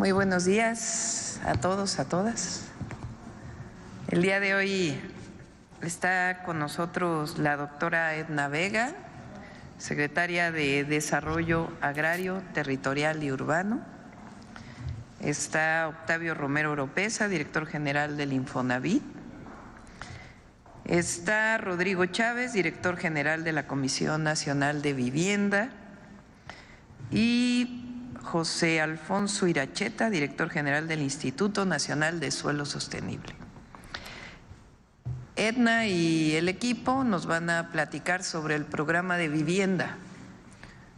Muy buenos días a todos, a todas. El día de hoy está con nosotros la doctora Edna Vega, secretaria de Desarrollo Agrario, Territorial y Urbano. Está Octavio Romero Oropeza, director general del Infonavit. Está Rodrigo Chávez, director general de la Comisión Nacional de Vivienda. Y José Alfonso Iracheta, director general del Instituto Nacional de Suelo Sostenible. Edna y el equipo nos van a platicar sobre el programa de vivienda.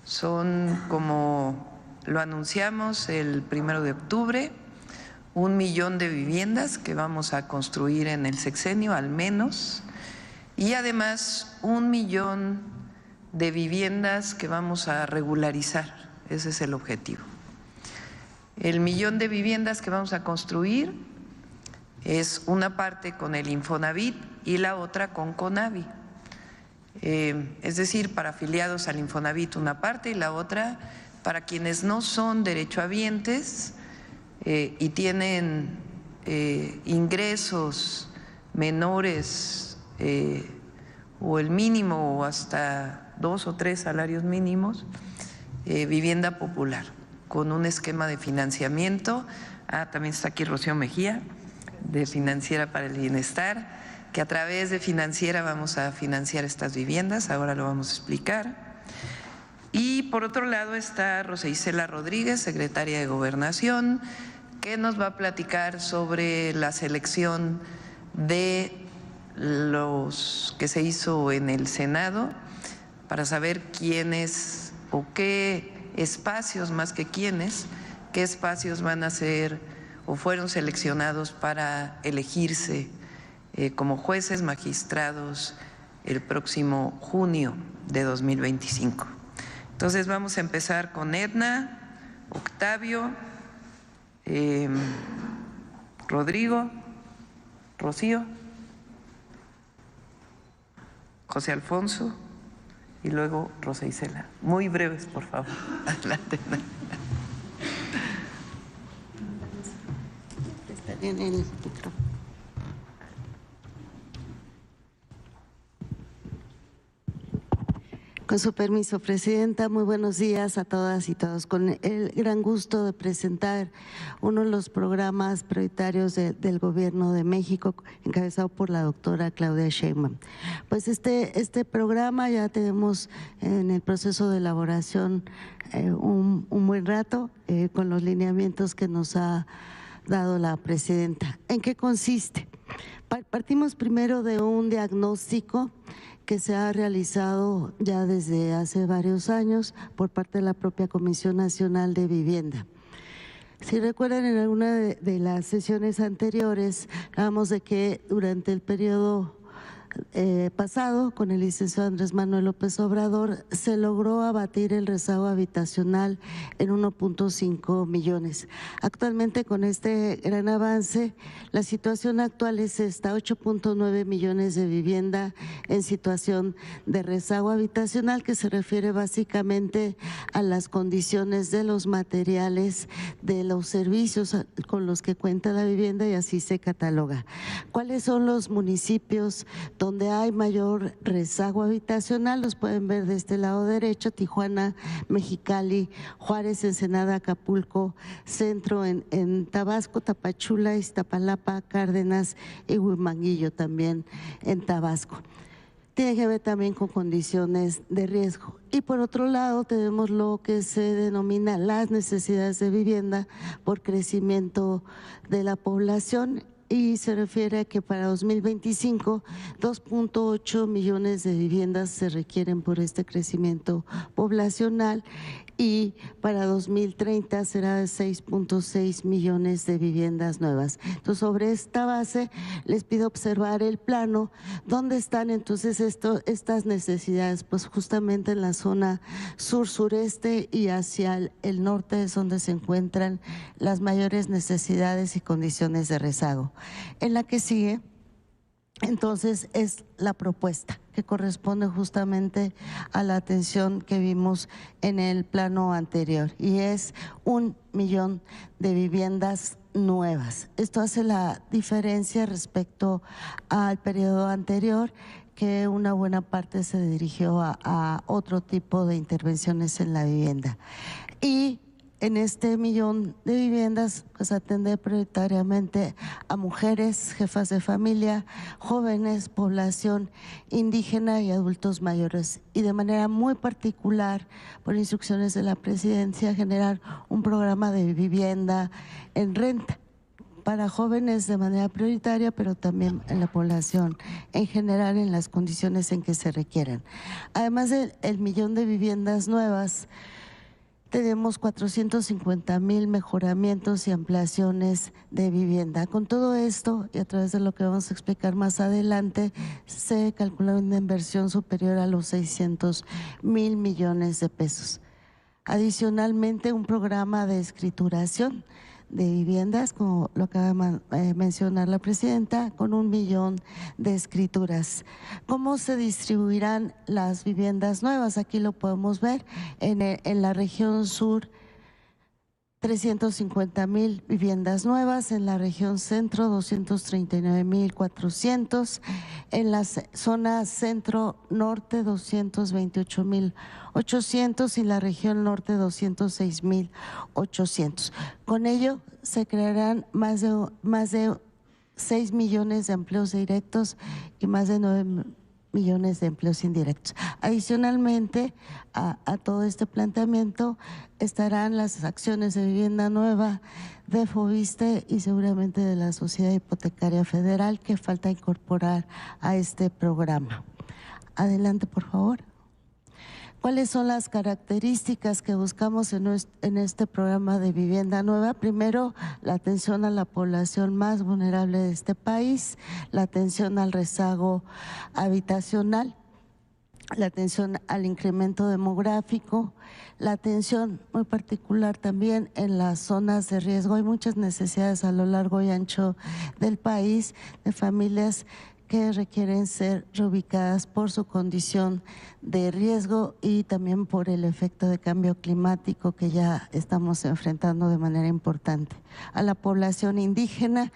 Son, como lo anunciamos el 1 de octubre, 1 millón de viviendas que vamos a construir en el sexenio al menos, y además 1 millón de viviendas que vamos a regularizar. Ese es el objetivo. El 1 millón de viviendas que vamos a construir es una parte con el Infonavit y la otra con Conavi. Es decir, para afiliados al Infonavit una parte y la otra para quienes no son derechohabientes y tienen ingresos menores o el mínimo o hasta 2 o 3 salarios mínimos. Vivienda popular, con un esquema de financiamiento. También está aquí Rocío Mejía, de Financiera para el Bienestar, que a través de Financiera vamos a financiar estas viviendas, ahora lo vamos a explicar. Y por otro lado está Rosa Isela Rodríguez, secretaria de Gobernación, que nos va a platicar sobre la selección de los que se hizo en el Senado para saber quiénes o qué espacios, más que quiénes, qué espacios van a ser o fueron seleccionados para elegirse como jueces magistrados el próximo junio de 2025. Entonces vamos a empezar con Edna, Octavio, Rodrigo, Rocío, José Alfonso y luego Rosa Isela. Muy breves, por favor. Adelante. Está bien el micrófono. Con su permiso, Presidenta, muy buenos días a todas y todos. Con el gran gusto de presentar uno de los programas prioritarios del Gobierno de México, encabezado por la doctora Claudia Sheinbaum. Pues este programa ya tenemos en el proceso de elaboración un buen rato, con los lineamientos que nos ha dado la Presidenta. ¿En qué consiste? Partimos primero de un diagnóstico que se ha realizado ya desde hace varios años por parte de la propia Comisión Nacional de Vivienda. Si recuerdan, en alguna de las sesiones anteriores hablamos de que durante el periodo pasado, con el licenciado Andrés Manuel López Obrador, se logró abatir el rezago habitacional en 1.5 millones. Actualmente, con este gran avance, la situación actual es esta: 8.9 millones de vivienda en situación de rezago habitacional, que se refiere básicamente a las condiciones de los materiales, de los servicios con los que cuenta la vivienda, y así se cataloga. ¿Cuáles son los municipios donde hay mayor rezago habitacional? Los pueden ver de este lado derecho: Tijuana, Mexicali, Juárez, Ensenada, Acapulco, Centro en Tabasco, Tapachula, Iztapalapa, Cárdenas y Huimanguillo también en Tabasco. Tiene que ver también con condiciones de riesgo. Y por otro lado tenemos lo que se denomina las necesidades de vivienda por crecimiento de la población, y se refiere a que para 2025 2.8 millones de viviendas se requieren por este crecimiento poblacional, y para 2030 será de 6.6 millones de viviendas nuevas. Entonces, sobre esta base les pido observar el plano. ¿Dónde están entonces estas necesidades? Pues justamente en la zona sur-sureste y hacia el norte es donde se encuentran las mayores necesidades y condiciones de rezago. En la que sigue, entonces, es la propuesta. que corresponde justamente a la atención que vimos en el plano anterior, y es 1 millón de viviendas nuevas. Esto hace la diferencia respecto al periodo anterior, que una buena parte se dirigió a otro tipo de intervenciones en la vivienda. Y en este 1 millón de viviendas, pues atender prioritariamente a mujeres, jefas de familia, jóvenes, población indígena y adultos mayores. Y de manera muy particular, por instrucciones de la Presidencia, generar un programa de vivienda en renta para jóvenes de manera prioritaria, pero también en la población en general, en las condiciones en que se requieran. Además del 1 millón de viviendas nuevas, tenemos 450,000 mejoramientos y ampliaciones de vivienda. Con todo esto, y a través de lo que vamos a explicar más adelante, se calcula una inversión superior a los 600,000 millones de pesos. Adicionalmente, un programa de escrituración de viviendas, como lo acaba de mencionar la presidenta, con 1 millón de escrituras. ¿Cómo se distribuirán las viviendas nuevas? Aquí lo podemos ver en la región sur. 350,000 viviendas nuevas, en la región centro 239,400, en la zona centro-norte 228,800 y la región norte 206,800. Con ello se crearán más de 6 millones de empleos directos y más de 9 millones de empleos indirectos. Adicionalmente a todo este planteamiento estarán las acciones de vivienda nueva de Foviste y seguramente de la Sociedad Hipotecaria Federal, que falta incorporar a este programa. Adelante, por favor. ¿Cuáles son las características que buscamos en este programa de vivienda nueva? Primero, la atención a la población más vulnerable de este país, la atención al rezago habitacional, la atención al incremento demográfico, la atención muy particular también en las zonas de riesgo. Hay muchas necesidades a lo largo y ancho del país de familias que requieren ser reubicadas por su condición de riesgo y también por el efecto de cambio climático que ya estamos enfrentando de manera importante. A la población indígena,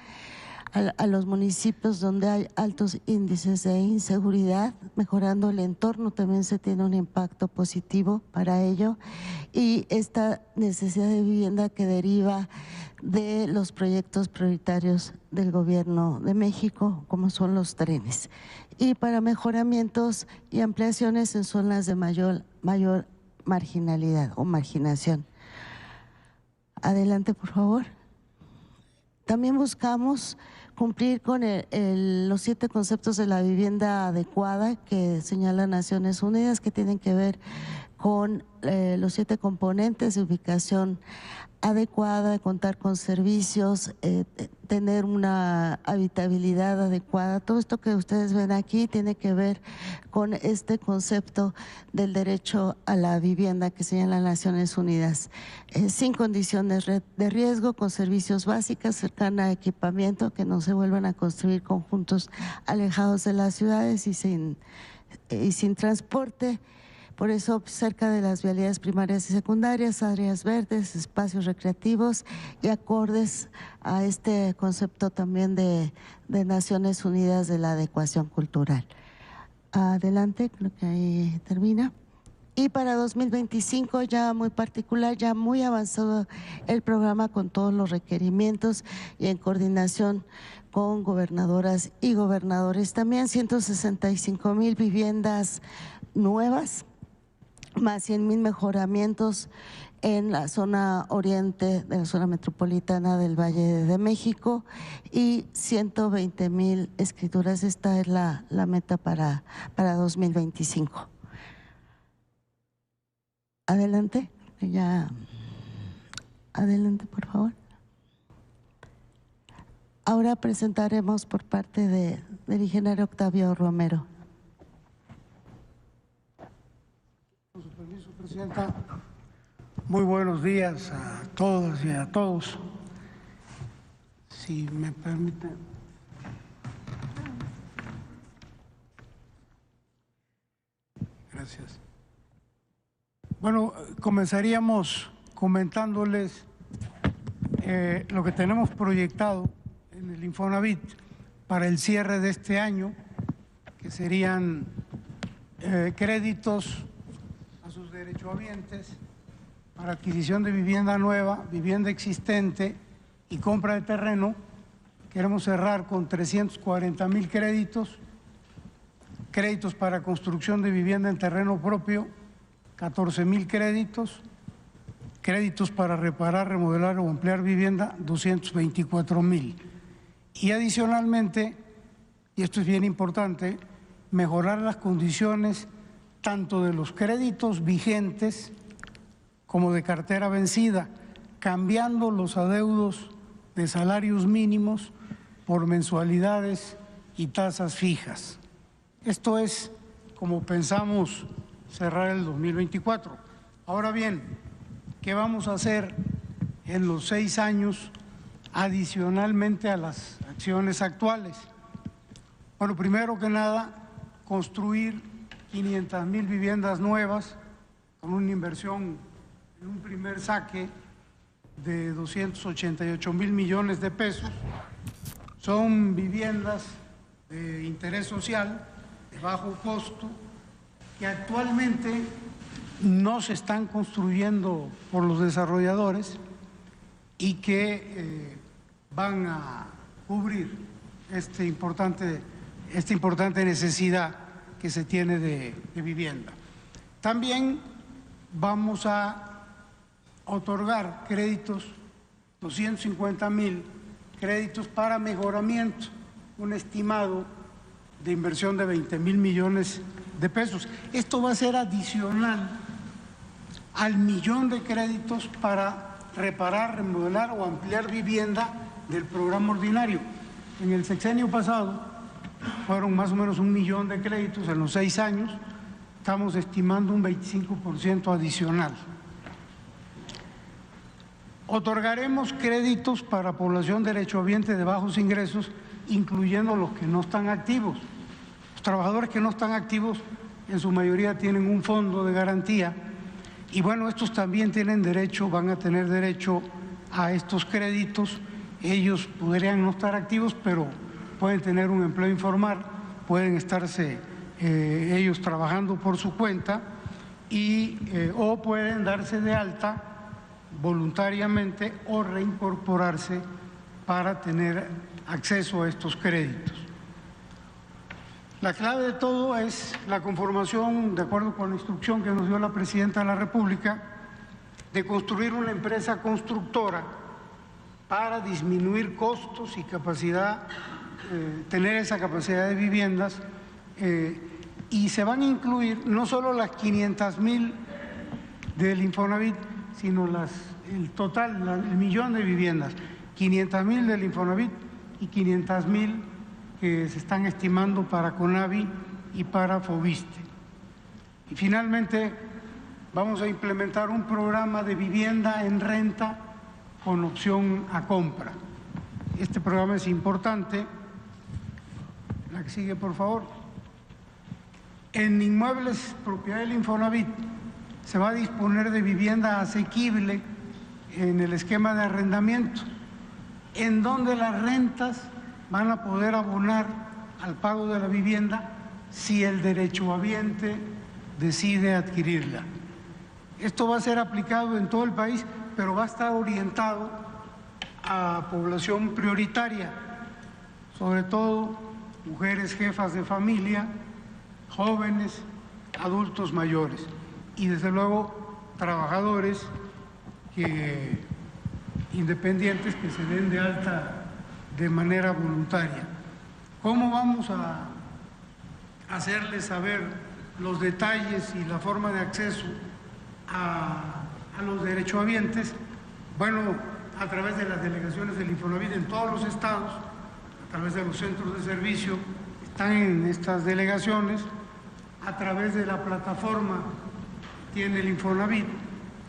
a los municipios donde hay altos índices de inseguridad, mejorando el entorno también se tiene un impacto positivo para ello, y esta necesidad de vivienda que deriva de los proyectos prioritarios del Gobierno de México, como son los trenes, y para mejoramientos y ampliaciones en zonas de mayor marginalidad o marginación. Adelante, por favor. También buscamos cumplir con los 7 conceptos de la vivienda adecuada que señala Naciones Unidas, que tienen que ver con los 7 componentes de ubicación adecuada, contar con servicios, tener una habitabilidad adecuada. Todo esto que ustedes ven aquí tiene que ver con este concepto del derecho a la vivienda que señala Naciones Unidas, sin condiciones de riesgo, con servicios básicos, cercana a equipamiento, que no se vuelvan a construir conjuntos alejados de las ciudades y sin transporte. Por eso, cerca de las vialidades primarias y secundarias, áreas verdes, espacios recreativos y acordes a este concepto también de Naciones Unidas de la adecuación cultural. Adelante, creo que ahí termina. Y para 2025, ya muy particular, ya muy avanzado el programa con todos los requerimientos y en coordinación con gobernadoras y gobernadores. También 165,000 viviendas nuevas, más 100,000 mejoramientos en la zona oriente de la zona metropolitana del Valle de México y 120,000 escrituras. Esta es la meta para 2025. Adelante, adelante, por favor. Ahora presentaremos por parte del ingeniero Octavio Romero. Con su permiso, Presidenta. Muy buenos días a todas y a todos. Si me permiten. Bueno, comenzaríamos comentándoles lo que tenemos proyectado en el Infonavit para el cierre de este año, que serían créditos a sus derechohabientes para adquisición de vivienda nueva, vivienda existente y compra de terreno. Queremos cerrar con 340,000 créditos, créditos para construcción de vivienda en terreno propio, 14,000 créditos, créditos para reparar, remodelar o ampliar vivienda, 224,000. Y adicionalmente, y esto es bien importante, mejorar las condiciones tanto de los créditos vigentes como de cartera vencida, cambiando los adeudos de salarios mínimos por mensualidades y tasas fijas. Esto es como pensamos cerrar el 2024. Ahora bien, ¿qué vamos a hacer en los 6 años adicionalmente a las acciones actuales? Bueno, primero que nada, construir 500,000 viviendas nuevas con una inversión en un primer saque de 288,000 millones de pesos. Son viviendas de interés social, de bajo costo, que actualmente no se están construyendo por los desarrolladores y que van a cubrir esta importante necesidad que se tiene de vivienda. También vamos a otorgar créditos, 250,000 créditos para mejoramiento, un estimado de inversión de 20,000 millones de pesos. Esto va a ser adicional al 1,000,000 de créditos para reparar, remodelar o ampliar vivienda del programa ordinario. En el sexenio pasado fueron más o menos 1,000,000 de créditos en los 6 años, estamos estimando un 25% adicional. Otorgaremos créditos para población derechohabiente de bajos ingresos, incluyendo los que no están activos. Los trabajadores que no están activos en su mayoría tienen un fondo de garantía y bueno, estos también tienen derecho, van a tener derecho a estos créditos. Ellos podrían no estar activos, pero pueden tener un empleo informal, pueden estarse ellos trabajando por su cuenta o pueden darse de alta voluntariamente o reincorporarse para tener acceso a estos créditos. La clave de todo es la conformación, de acuerdo con la instrucción que nos dio la Presidenta de la República, de construir una empresa constructora para disminuir costos y capacidad, tener esa capacidad de viviendas, y se van a incluir no solo las 500,000 del Infonavit, sino el total, el 1,000,000 de viviendas, 500,000 del Infonavit y 500,000 que se están estimando para CONAVI y para FOBISTE. Y finalmente vamos a implementar un programa de vivienda en renta con opción a compra. Este programa es importante. La que sigue, por favor. En inmuebles propiedad del Infonavit se va a disponer de vivienda asequible en el esquema de arrendamiento, en donde las rentas van a poder abonar al pago de la vivienda si el derechohabiente decide adquirirla. Esto va a ser aplicado en todo el país, pero va a estar orientado a población prioritaria, sobre todo mujeres jefas de familia, jóvenes, adultos mayores y desde luego trabajadores independientes que se den de alta de manera voluntaria. ¿Cómo vamos a hacerles saber los detalles y la forma de acceso a los derechohabientes? Bueno, a través de las delegaciones del Infonavit en todos los estados, a través de los centros de servicio, están en estas delegaciones, a través de la plataforma que tiene el Infonavit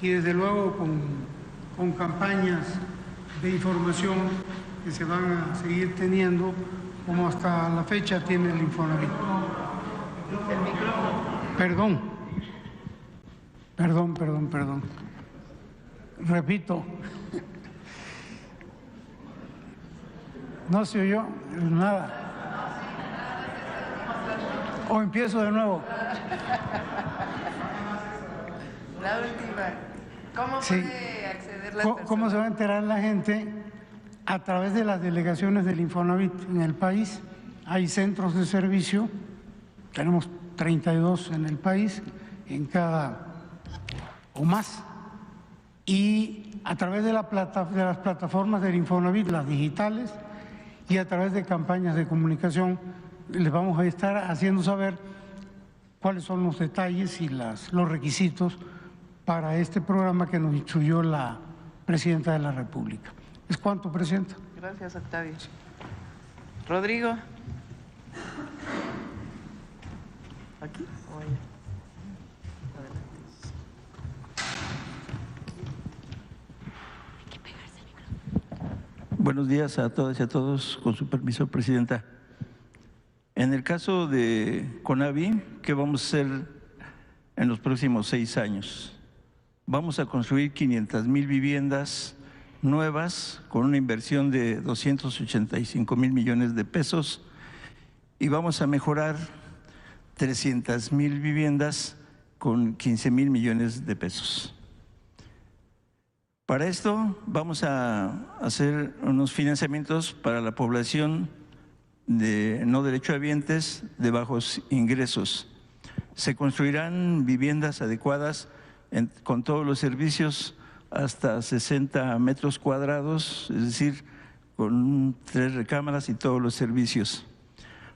y desde luego con campañas de información que se van a seguir teniendo, como hasta la fecha tiene el Infonavit. Perdón. Perdón. Repito. No se oyó nada. O empiezo de nuevo. La última. ¿Cómo puede acceder las personas? ¿Cómo se va a enterar la gente? A través de las delegaciones del Infonavit en el país. Hay centros de servicio, tenemos 32 en el país, en cada o más. Y a través de las plataformas del Infonavit, las digitales, y a través de campañas de comunicación, les vamos a estar haciendo saber cuáles son los detalles y los requisitos para este programa que nos instruyó la Presidenta de la República. ¿Es cuánto, Presidenta? Gracias, Octavio. Rodrigo. ¿Aquí o allá? Buenos días a todas y a todos. Con su permiso, Presidenta. En el caso de CONAVI, ¿qué vamos a hacer en los próximos 6 años? Vamos a construir 500,000 viviendas nuevas con una inversión de 285,000 millones de pesos y vamos a mejorar 300,000 viviendas con 15,000 millones de pesos. Para esto vamos a hacer unos financiamientos para la población de no derechohabientes de bajos ingresos. Se construirán viviendas adecuadas con todos los servicios hasta 60 metros cuadrados, es decir, con 3 recámaras y todos los servicios.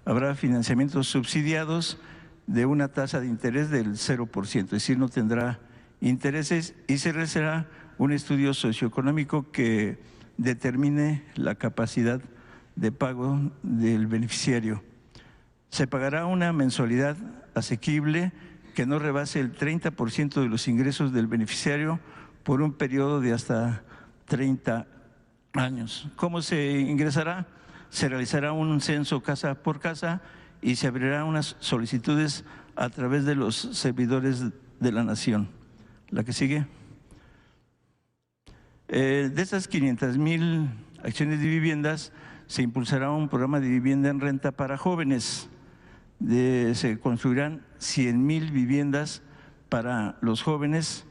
Habrá financiamientos subsidiados de una tasa de interés del 0%, es decir, no tendrá intereses y se realizará un estudio socioeconómico que determine la capacidad de pago del beneficiario. Se pagará una mensualidad asequible que no rebase el 30% de los ingresos del beneficiario por un periodo de hasta 30 años. ¿Cómo se ingresará? Se realizará un censo casa por casa y se abrirán unas solicitudes a través de los servidores de la Nación. La que sigue. De estas 500,000 acciones de viviendas, se impulsará un programa de vivienda en renta para jóvenes. Se construirán 100,000 viviendas para los jóvenes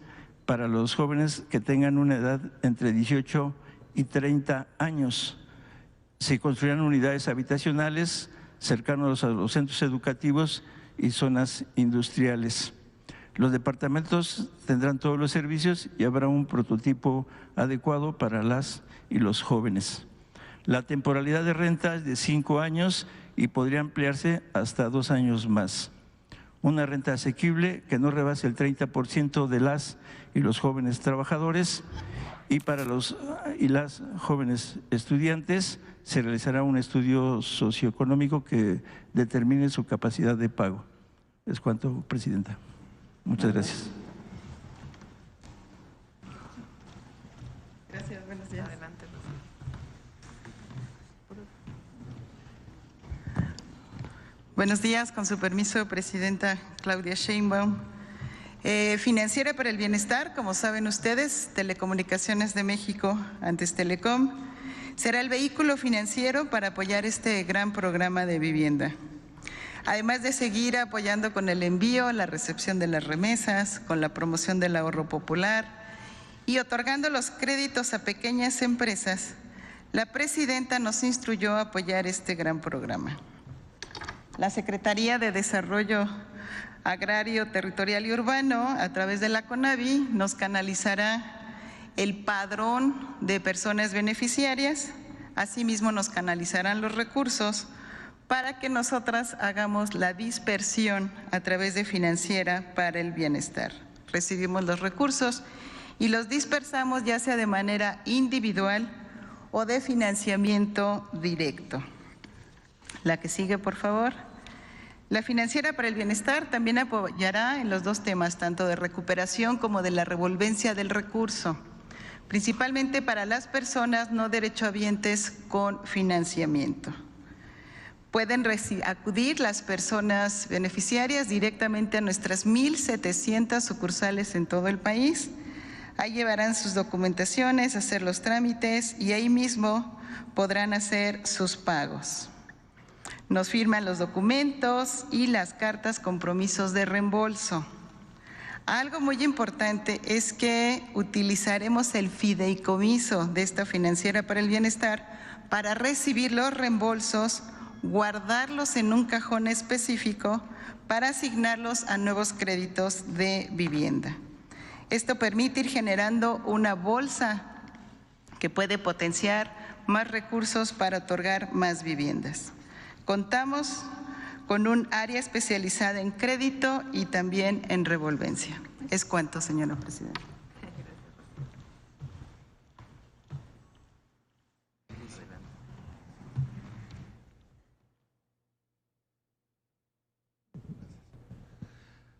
que tengan una edad entre 18 y 30 años. Se construirán unidades habitacionales cercanos a los centros educativos y zonas industriales. Los departamentos tendrán todos los servicios y habrá un prototipo adecuado para las y los jóvenes. La temporalidad de renta es de 5 años y podría ampliarse hasta 2 años más. Una renta asequible que no rebase el 30% de las y los jóvenes trabajadores, y para los y las jóvenes estudiantes se realizará un estudio socioeconómico que determine su capacidad de pago. Es cuanto, Presidenta. Muchas gracias. Gracias, buenos días. Adelante. Buenos días, con su permiso, Presidenta Claudia Sheinbaum. Financiera para el Bienestar, como saben ustedes, Telecomunicaciones de México, antes Telecom, será el vehículo financiero para apoyar este gran programa de vivienda. Además de seguir apoyando con el envío, la recepción de las remesas, con la promoción del ahorro popular y otorgando los créditos a pequeñas empresas, la Presidenta nos instruyó a apoyar este gran programa. La Secretaría de Desarrollo Agrario, Territorial y Urbano, a través de la CONAVI, nos canalizará el padrón de personas beneficiarias, asimismo nos canalizarán los recursos para que nosotras hagamos la dispersión a través de Financiera para el Bienestar. Recibimos los recursos y los dispersamos ya sea de manera individual o de financiamiento directo. La que sigue, por favor. La Financiera para el Bienestar también apoyará en los 2 temas, tanto de recuperación como de la revolvencia del recurso, principalmente para las personas no derechohabientes con financiamiento. Pueden acudir las personas beneficiarias directamente a nuestras 1,700 sucursales en todo el país. Ahí llevarán sus documentaciones, hacer los trámites y ahí mismo podrán hacer sus pagos. Nos firman los documentos y las cartas compromisos de reembolso. Algo muy importante es que utilizaremos el fideicomiso de esta Financiera para el Bienestar para recibir los reembolsos, guardarlos en un cajón específico para asignarlos a nuevos créditos de vivienda. Esto permite ir generando una bolsa que puede potenciar más recursos para otorgar más viviendas. Contamos con un área especializada en crédito y también en revolvencia. Es cuanto, señora presidenta.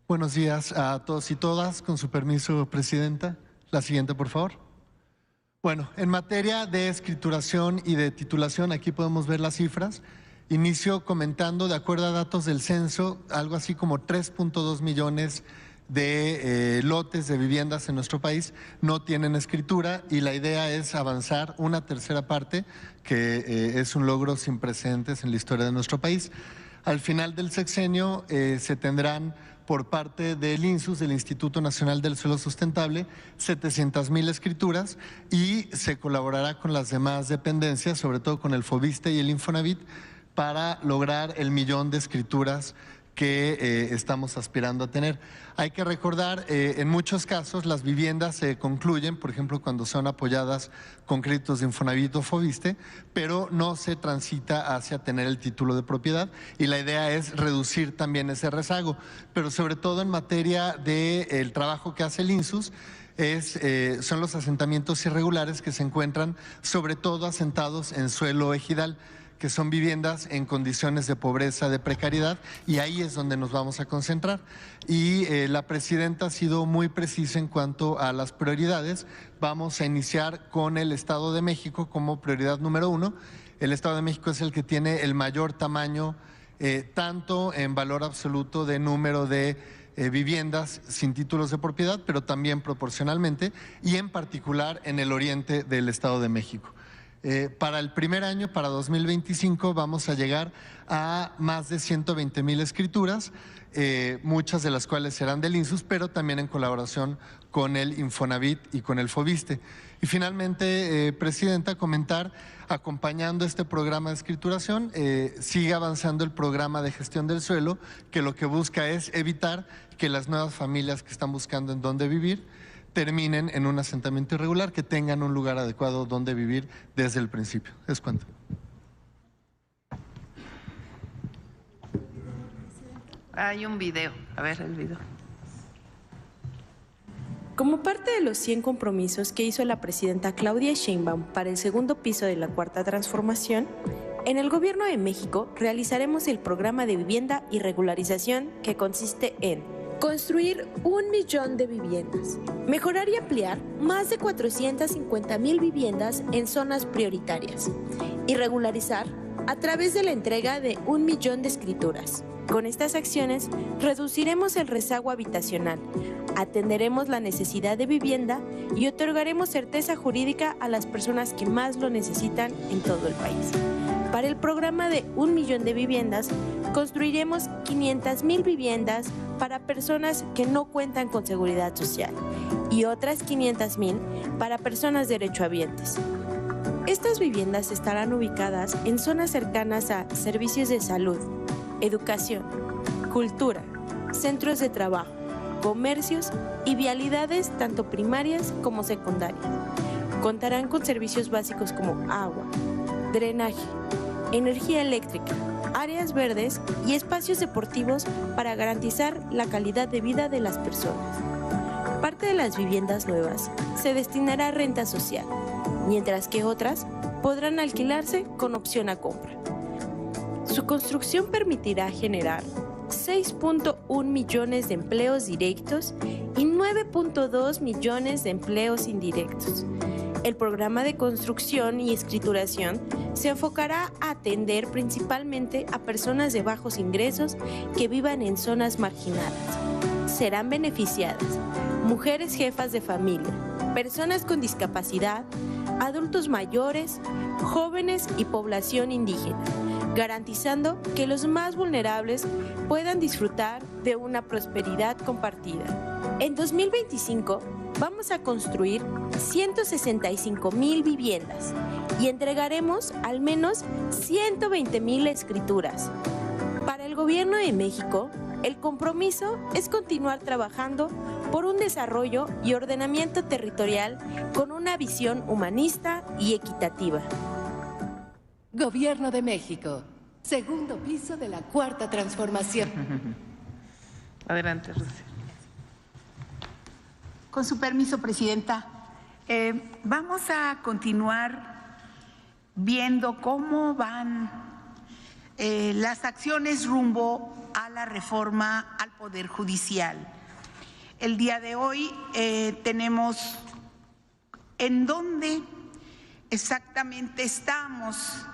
Buenos días a todos y todas. Con su permiso, presidenta. La siguiente, por favor. Bueno, en materia de escrituración y de titulación, aquí podemos ver las cifras. Inicio comentando, de acuerdo a datos del censo, algo así como 3.2 millones de lotes de viviendas en nuestro país no tienen escritura y la idea es avanzar una tercera parte, que es un logro sin precedentes en la historia de nuestro país. Al final del sexenio se tendrán por parte del INSUS, del Instituto Nacional del Suelo Sustentable, 700,000 escrituras y se colaborará con las demás dependencias, sobre todo con el FOBISTE y el Infonavit, para lograr el 1,000,000 de escrituras que estamos aspirando a tener. Hay que recordar, en muchos casos las viviendas se concluyen, por ejemplo, cuando son apoyadas con créditos de Infonavit o FOBISTE, pero no se transita hacia tener el título de propiedad y la idea es reducir también ese rezago, pero sobre todo en materia del trabajo que hace el INSUS, son los asentamientos irregulares que se encuentran sobre todo asentados en suelo ejidal, que son viviendas en condiciones de pobreza, de precariedad, y ahí es donde nos vamos a concentrar. Y la presidenta ha sido muy precisa en cuanto a las prioridades. Vamos a iniciar con el Estado de México como prioridad número 1. El Estado de México es el que tiene el mayor tamaño, tanto en valor absoluto de número de viviendas sin títulos de propiedad, pero también proporcionalmente, y en particular en el oriente del Estado de México. Para el primer año, para 2025, vamos a llegar a más de 120,000 escrituras, muchas de las cuales serán del INSUS, pero también en colaboración con el Infonavit y con el FOBISTE. Y finalmente, presidenta, comentar, acompañando este programa de escrituración, sigue avanzando el programa de gestión del suelo, que lo que busca es evitar que las nuevas familias que están buscando en dónde vivir terminen en un asentamiento irregular, que tengan un lugar adecuado donde vivir desde el principio. Es cuanto. Hay un video. A ver el video. Como parte de los 100 compromisos que hizo la presidenta Claudia Sheinbaum para el segundo piso de la Cuarta Transformación, en el Gobierno de México realizaremos el programa de vivienda y regularización, que consiste en construir 1,000,000 de viviendas, mejorar y ampliar más de 450,000 viviendas en zonas prioritarias y regularizar a través de la entrega de 1,000,000 de escrituras. Con estas acciones reduciremos el rezago habitacional, atenderemos la necesidad de vivienda y otorgaremos certeza jurídica a las personas que más lo necesitan en todo el país. Para el programa de 1,000,000 de viviendas, construiremos 500,000 viviendas para personas que no cuentan con seguridad social y otras 500,000 para personas derechohabientes. Estas viviendas estarán ubicadas en zonas cercanas a servicios de salud, educación, cultura, centros de trabajo, comercios y vialidades tanto primarias como secundarias. Contarán con servicios básicos como agua, drenaje, energía eléctrica, áreas verdes y espacios deportivos para garantizar la calidad de vida de las personas. Parte de las viviendas nuevas se destinará a renta social, mientras que otras podrán alquilarse con opción a compra. Su construcción permitirá generar 6.1 millones de empleos directos y 9.2 millones de empleos indirectos. El programa de construcción y escrituración se enfocará a atender principalmente a personas de bajos ingresos que vivan en zonas marginadas. Serán beneficiadas mujeres jefas de familia, personas con discapacidad, adultos mayores, jóvenes y población indígena, garantizando que los más vulnerables puedan disfrutar de una prosperidad compartida. En 2025 vamos a construir 165,000 viviendas y entregaremos al menos 120,000 escrituras. Para el Gobierno de México, el compromiso es continuar trabajando por un desarrollo y ordenamiento territorial con una visión humanista y equitativa. Gobierno de México, segundo piso de la Cuarta Transformación. Adelante, Rusia. Con su permiso, Presidenta, vamos a continuar viendo cómo van las acciones rumbo a la reforma al Poder Judicial. El día de hoy tenemos en dónde exactamente estamos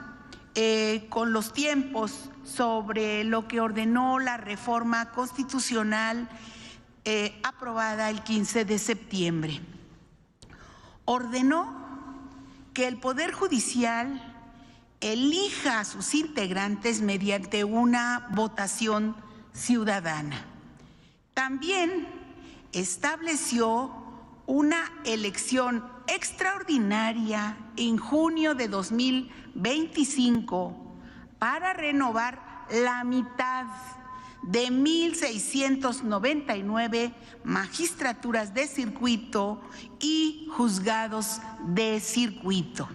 con los tiempos sobre lo que ordenó la reforma constitucional aprobada el 15 de septiembre. Ordenó que el Poder Judicial elija a sus integrantes mediante una votación ciudadana. También estableció una elección extraordinaria en junio de 2025 para renovar la mitad de 1,699 magistraturas de circuito y juzgados de circuito.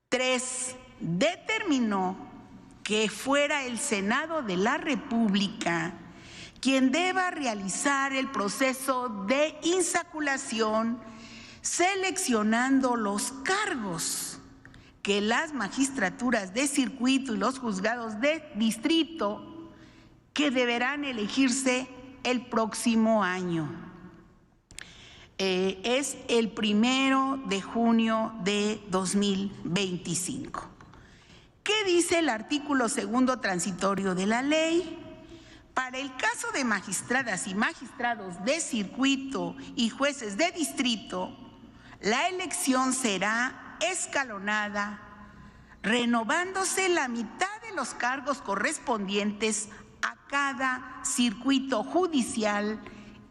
3. Determinó que fuera el Senado de la República quien deba realizar el proceso de insaculación, seleccionando los cargos que las magistraturas de circuito y los juzgados de distrito que deberán elegirse el próximo año. Es el 1 de junio de 2025. ¿Qué dice el artículo 2 transitorio de la ley? Para el caso de magistradas y magistrados de circuito y jueces de distrito, la elección será escalonada, renovándose la mitad de los cargos correspondientes a cada circuito judicial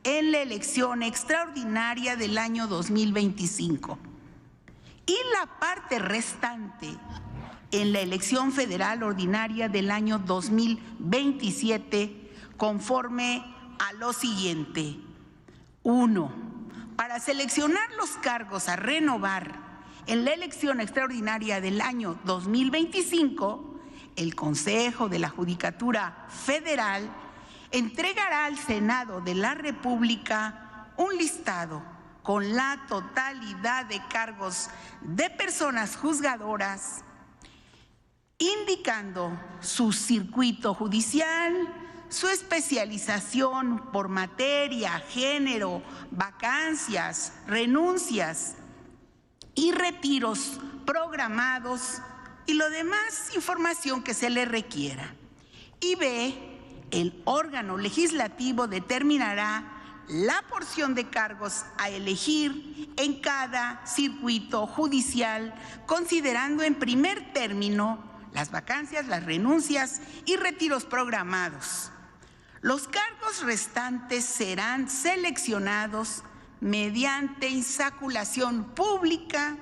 en la elección extraordinaria del año 2025 y la parte restante en la elección federal ordinaria del año 2027 conforme a lo siguiente. 1. Para seleccionar los cargos a renovar en la elección extraordinaria del año 2025, el Consejo de la Judicatura Federal entregará al Senado de la República un listado con la totalidad de cargos de personas juzgadoras, indicando su circuito judicial, su especialización por materia, género, vacancias, renuncias y retiros programados y lo demás información que se le requiera. Y B, el órgano legislativo determinará la porción de cargos a elegir en cada circuito judicial, considerando en primer término las vacancias, las renuncias y retiros programados. Los cargos restantes serán seleccionados mediante insaculación pública,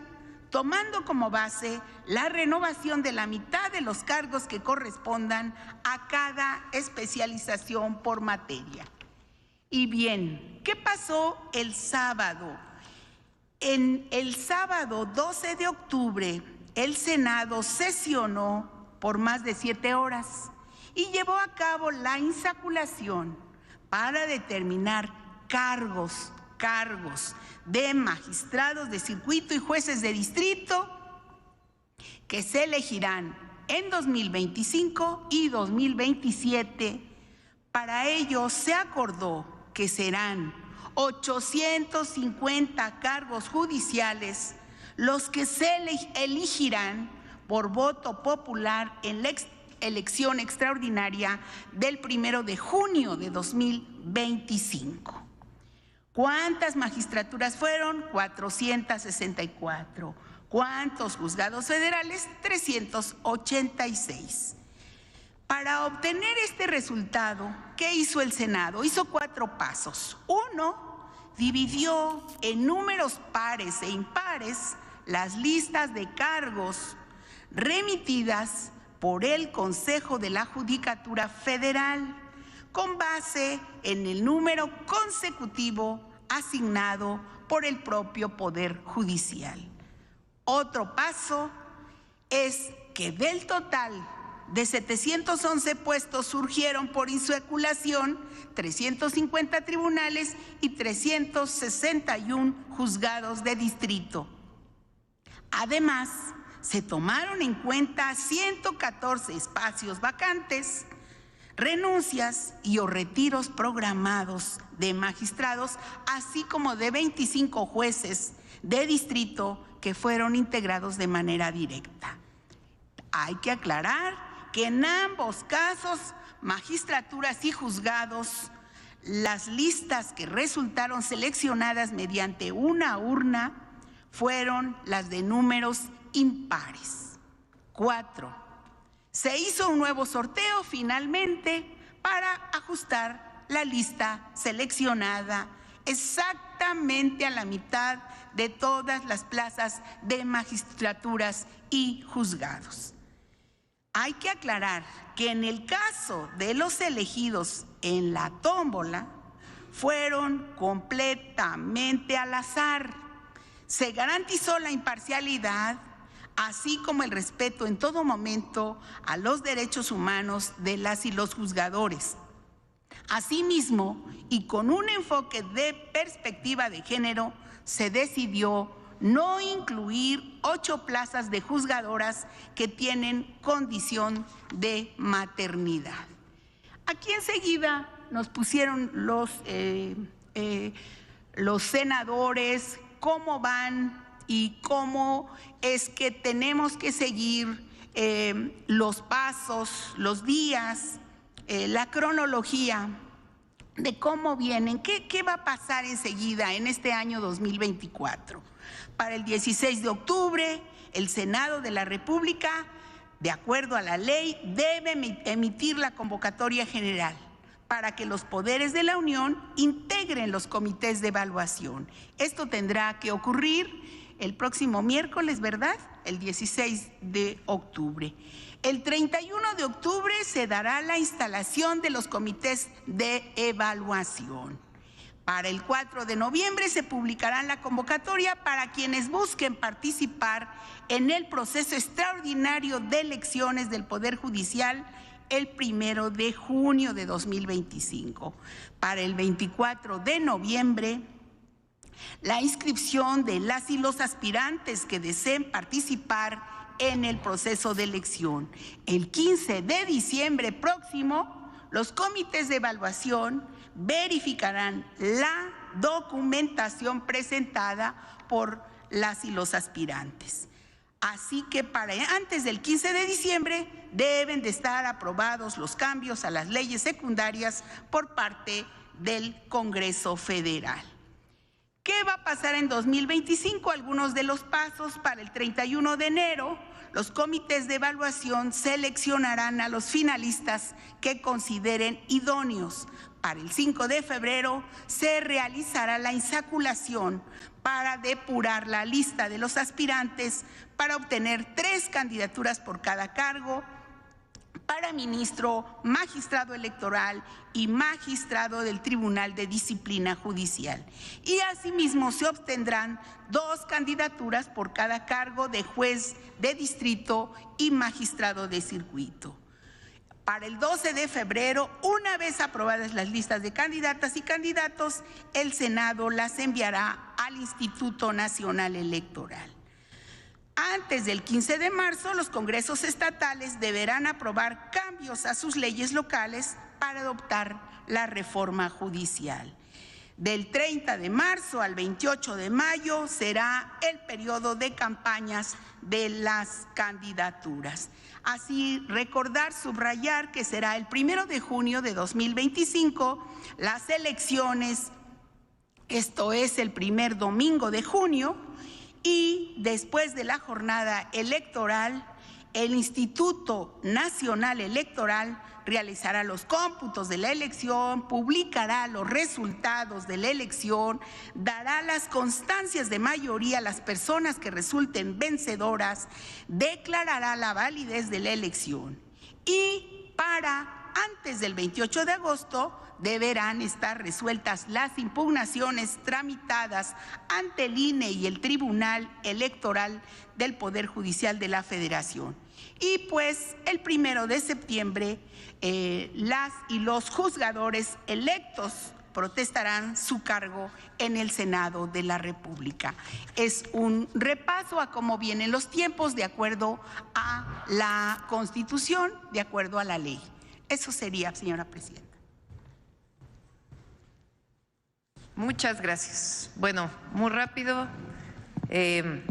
tomando como base la renovación de la mitad de los cargos que correspondan a cada especialización por materia. Y bien, ¿qué pasó el sábado? En el sábado 12 de octubre, el Senado sesionó por más de 7 horas y llevó a cabo la insaculación para determinar cargos de magistrados de circuito y jueces de distrito que se elegirán en 2025 y 2027. Para ello se acordó que serán 850 cargos judiciales los que se elegirán por voto popular en la elección extraordinaria del 1 de junio de 2025. ¿Cuántas magistraturas fueron? 464. ¿Cuántos juzgados federales? 386. Para obtener este resultado, ¿qué hizo el Senado? Hizo 4 pasos. 1, dividió en números pares e impares las listas de cargos remitidas por el Consejo de la Judicatura Federal, con base en el número consecutivo asignado por el propio Poder Judicial. Otro paso es que del total de 711 puestos surgieron por insaculación 350 tribunales y 361 juzgados de distrito. Además, se tomaron en cuenta 114 espacios vacantes, renuncias y o retiros programados de magistrados, así como de 25 jueces de distrito que fueron integrados de manera directa. Hay que aclarar que en ambos casos, magistraturas y juzgados, las listas que resultaron seleccionadas mediante una urna fueron las de números impares. 4. Se hizo un nuevo sorteo finalmente para ajustar la lista seleccionada exactamente a la mitad de todas las plazas de magistraturas y juzgados. Hay que aclarar que en el caso de los elegidos en la tómbola, fueron completamente al azar. Se garantizó la imparcialidad, así como el respeto en todo momento a los derechos humanos de las y los juzgadores. Asimismo, y con un enfoque de perspectiva de género, se decidió no incluir 8 plazas de juzgadoras que tienen condición de maternidad. Aquí enseguida nos pusieron los senadores cómo van y cómo es que tenemos que seguir los pasos, los días, la cronología de cómo vienen, qué va a pasar enseguida en este año 2024. Para el 16 de octubre, el Senado de la República, de acuerdo a la ley, debe emitir la convocatoria general para que los poderes de la Unión integren los comités de evaluación. Esto tendrá que ocurrir el próximo miércoles, ¿verdad? El 16 de octubre. El 31 de octubre se dará la instalación de los comités de evaluación. Para el 4 de noviembre se publicará la convocatoria para quienes busquen participar en el proceso extraordinario de elecciones del Poder Judicial el 1 de junio de 2025. Para el 24 de noviembre, la inscripción de las y los aspirantes que deseen participar en el proceso de elección. El 15 de diciembre próximo, los comités de evaluación verificarán la documentación presentada por las y los aspirantes. Así que antes del 15 de diciembre deben de estar aprobados los cambios a las leyes secundarias por parte del Congreso Federal. ¿Qué va a pasar en 2025? Algunos de los pasos. Para el 31 de enero, los comités de evaluación seleccionarán a los finalistas que consideren idóneos. Para el 5 de febrero se realizará la insaculación para depurar la lista de los aspirantes para obtener 3 candidaturas por cada cargo para ministro, magistrado electoral y magistrado del Tribunal de Disciplina Judicial. Y asimismo se obtendrán 2 candidaturas por cada cargo de juez de distrito y magistrado de circuito. Para el 12 de febrero, una vez aprobadas las listas de candidatas y candidatos, el Senado las enviará al Instituto Nacional Electoral. Antes del 15 de marzo, los congresos estatales deberán aprobar cambios a sus leyes locales para adoptar la reforma judicial. Del 30 de marzo al 28 de mayo será el periodo de campañas de las candidaturas. Así, recordar, subrayar que será el 1 de junio de 2025 las elecciones, esto es el primer domingo de junio, y después de la jornada electoral, el Instituto Nacional Electoral realizará los cómputos de la elección, publicará los resultados de la elección, dará las constancias de mayoría a las personas que resulten vencedoras, declarará la validez de la elección y para antes del 28 de agosto deberán estar resueltas las impugnaciones tramitadas ante el INE y el Tribunal Electoral del Poder Judicial de la Federación. Y pues el 1 de septiembre las y los juzgadores electos protestarán su cargo en el Senado de la República. Es un repaso a cómo vienen los tiempos de acuerdo a la Constitución, de acuerdo a la ley. Eso sería, señora presidenta. Muchas gracias. Bueno, muy rápido. El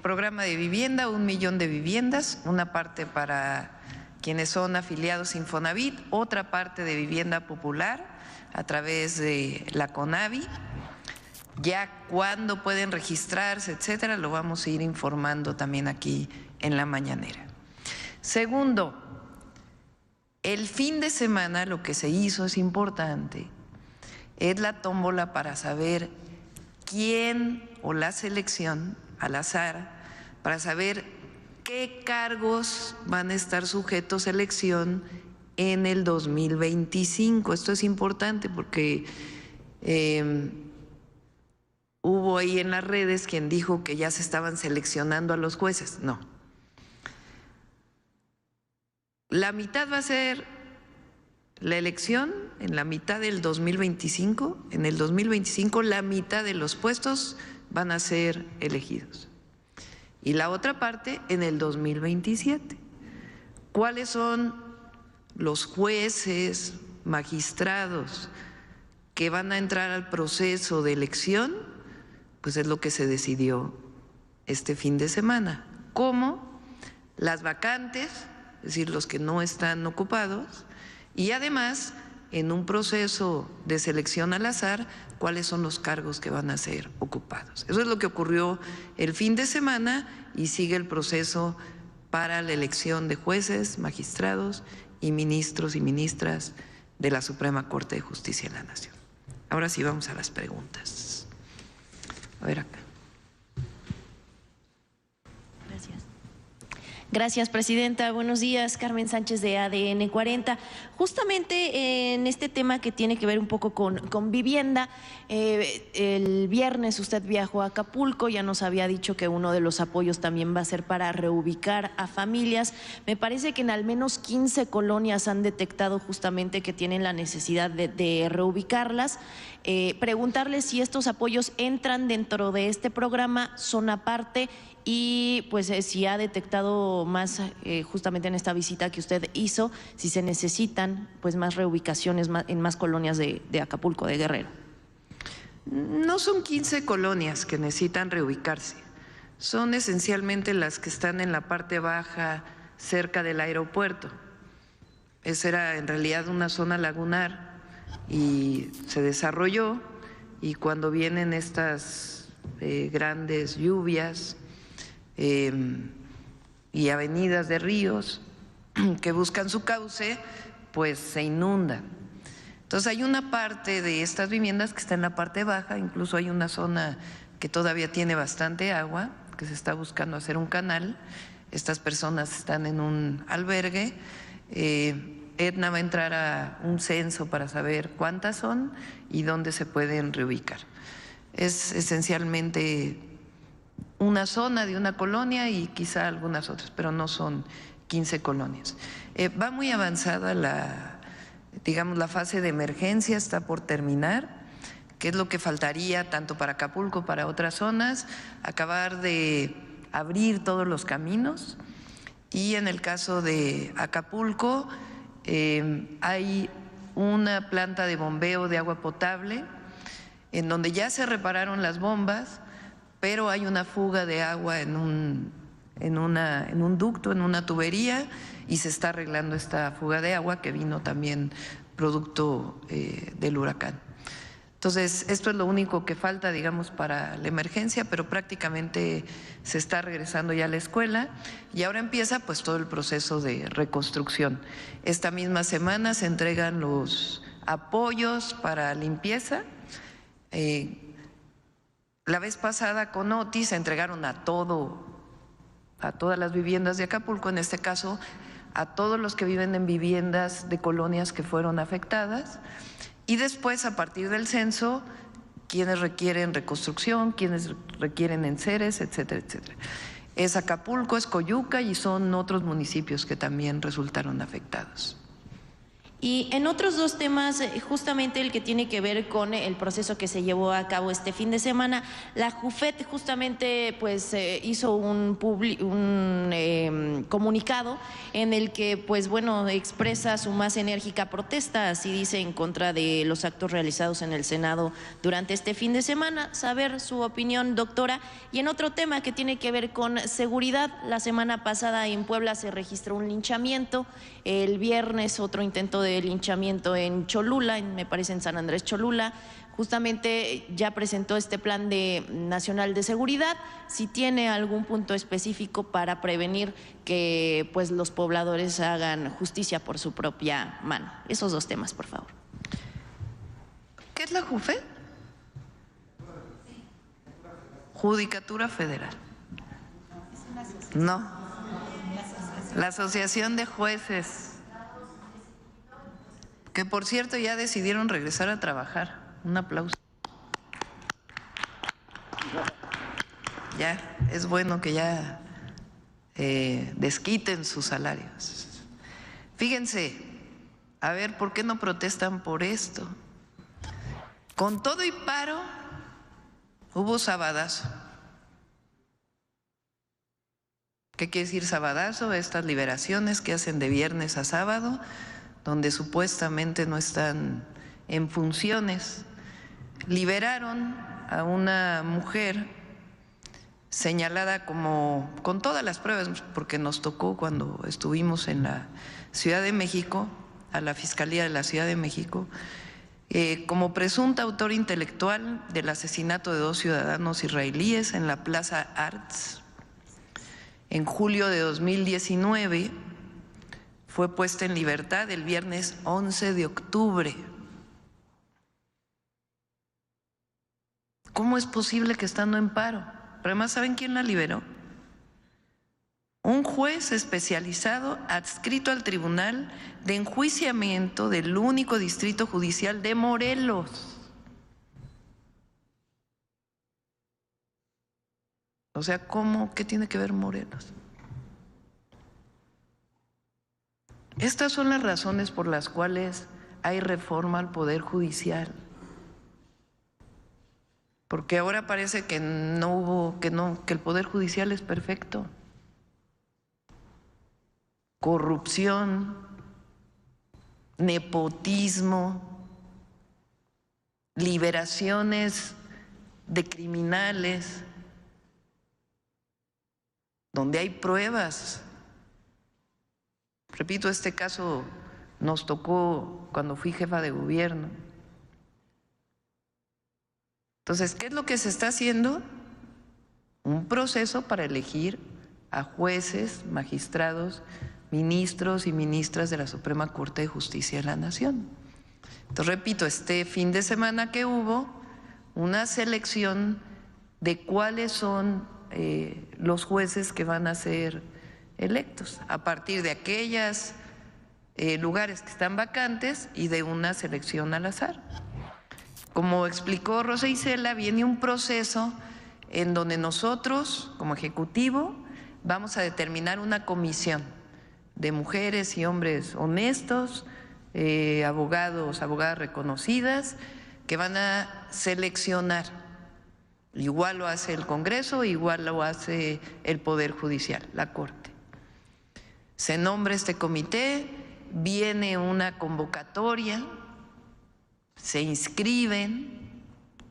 programa de vivienda, 1 millón de viviendas, una parte para quienes son afiliados Infonavit, otra parte de vivienda popular a través de la CONAVI. Ya cuándo pueden registrarse, etcétera, lo vamos a ir informando también aquí en la mañanera. Segundo, el fin de semana lo que se hizo es importante, es la tómbola para saber quién o la selección al azar, para saber qué cargos van a estar sujetos a elección en el 2025. Esto es importante porque hubo ahí en las redes quien dijo que ya se estaban seleccionando a los jueces. No. La mitad va a ser la elección en la mitad del 2025. En el 2025 la mitad de los puestos van a ser elegidos. Y la otra parte en el 2027. ¿Cuáles son los jueces, magistrados que van a entrar al proceso de elección? Pues es lo que se decidió este fin de semana. ¿Cómo? Las vacantes, es decir, los que no están ocupados, y además, en un proceso de selección al azar, cuáles son los cargos que van a ser ocupados. Eso es lo que ocurrió el fin de semana y sigue el proceso para la elección de jueces, magistrados y ministros y ministras de la Suprema Corte de Justicia de la Nación. Ahora sí vamos a las preguntas. A ver acá. Gracias, presidenta. Buenos días, Carmen Sánchez de ADN 40. Justamente en este tema que tiene que ver un poco con vivienda, el viernes usted viajó a Acapulco, ya nos había dicho que uno de los apoyos también va a ser para reubicar a familias. Me parece que en al menos 15 colonias han detectado justamente que tienen la necesidad de reubicarlas. Preguntarle si estos apoyos entran dentro de este programa, son aparte, y pues si ha detectado más justamente en esta visita que usted hizo, si se necesitan pues más reubicaciones en más colonias de Acapulco, de Guerrero. No son 15 colonias que necesitan reubicarse, son esencialmente las que están en la parte baja cerca del aeropuerto. Esa era en realidad una zona lagunar y se desarrolló, y cuando vienen estas grandes lluvias y avenidas de ríos que buscan su cauce, pues se inundan. Entonces hay una parte de estas viviendas que está en la parte baja, incluso hay una zona que todavía tiene bastante agua, que se está buscando hacer un canal. Estas personas están en un albergue. Edna va a entrar a un censo para saber cuántas son y dónde se pueden reubicar. Es esencialmente una zona de una colonia y quizá algunas otras, pero no son 15 colonias. Va muy avanzada la fase de emergencia, está por terminar, que es lo que faltaría tanto para Acapulco, para otras zonas, acabar de abrir todos los caminos. Y en el caso de Acapulco hay una planta de bombeo de agua potable en donde ya se repararon las bombas, pero hay una fuga de agua en un ducto, en una tubería, y se está arreglando esta fuga de agua que vino también producto del huracán. Entonces, esto es lo único que falta, digamos, para la emergencia, pero prácticamente se está regresando ya a la escuela y ahora empieza pues todo el proceso de reconstrucción. Esta misma semana se entregan los apoyos para limpieza. La vez pasada con Otis se entregaron a todas las viviendas de Acapulco, en este caso a todos los que viven en viviendas de colonias que fueron afectadas. Y después, a partir del censo, quienes requieren reconstrucción, quienes requieren enseres, etcétera, etcétera. Es Acapulco, es Coyuca y son otros municipios que también resultaron afectados. Y en otros dos temas, justamente el que tiene que ver con el proceso que se llevó a cabo este fin de semana, la JUFET justamente pues hizo un comunicado en el que pues bueno expresa su más enérgica protesta, así dice, en contra de los actos realizados en el Senado durante este fin de semana. Saber su opinión, doctora. Y en otro tema que tiene que ver con seguridad, la semana pasada en Puebla se registró un linchamiento, el viernes otro intento de linchamiento en Cholula, me parece en San Andrés Cholula. Justamente ya presentó este plan nacional de seguridad. Si tiene algún punto específico para prevenir que pues los pobladores hagan justicia por su propia mano. Esos dos temas, por favor. ¿Qué es la JUFET? Judicatura Federal. No. La Asociación de Jueces. Que por cierto ya decidieron regresar a trabajar. Un aplauso. Ya, es bueno que ya desquiten sus salarios. Fíjense, a ver, ¿por qué no protestan por esto? Con todo y paro, hubo sabadazo. ¿Qué quiere decir sabadazo? Estas liberaciones que hacen de viernes a sábado, donde supuestamente no están en funciones. Liberaron a una mujer señalada como, con todas las pruebas, porque nos tocó cuando estuvimos en la Ciudad de México, a la Fiscalía de la Ciudad de México, como presunta autora intelectual del asesinato de 2 ciudadanos israelíes en la Plaza Arts. En julio de 2019 fue puesta en libertad el viernes 11 de octubre. ¿Cómo es posible que estando en paro? Pero además, ¿saben quién la liberó? Un juez especializado adscrito al Tribunal de Enjuiciamiento del único distrito judicial de Morelos. O sea, ¿qué tiene que ver Morelos? Estas son las razones por las cuales hay reforma al Poder Judicial. Porque ahora parece que que el Poder Judicial es perfecto. Corrupción, nepotismo, liberaciones de criminales, donde hay pruebas. Repito, este caso nos tocó cuando fui jefa de gobierno. Entonces, ¿qué es lo que se está haciendo? Un proceso para elegir a jueces, magistrados, ministros y ministras de la Suprema Corte de Justicia de la Nación. Entonces, repito, este fin de semana que hubo una selección de cuáles son los jueces que van a ser electos a partir de aquellos lugares que están vacantes y de una selección al azar. Como explicó Rosa Isela, viene un proceso en donde nosotros, como Ejecutivo, vamos a determinar una comisión de mujeres y hombres honestos, abogados, abogadas reconocidas, que van a seleccionar. Igual lo hace el Congreso, igual lo hace el Poder Judicial, la Corte. Se nombra este comité, viene una convocatoria se inscriben,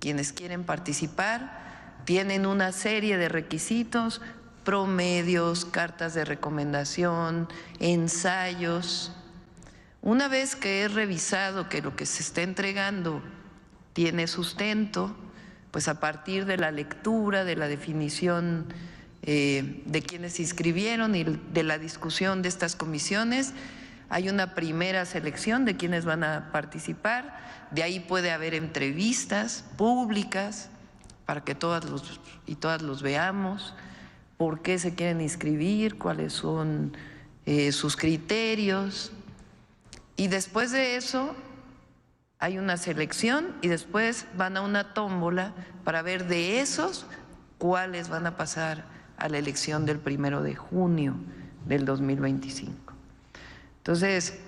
quienes quieren participar, tienen una serie de requisitos, promedios, cartas de recomendación, ensayos. Una vez que es revisado que lo que se está entregando tiene sustento, pues a partir de la lectura, de la definición de quienes se inscribieron y de la discusión de estas comisiones, hay una primera selección de quienes van a participar. De ahí puede haber entrevistas públicas para que todas los veamos, por qué se quieren inscribir, cuáles son sus criterios. Y después de eso hay una selección y después van a una tómbola para ver de esos cuáles van a pasar a la elección del 1 de junio del 2025. Entonces,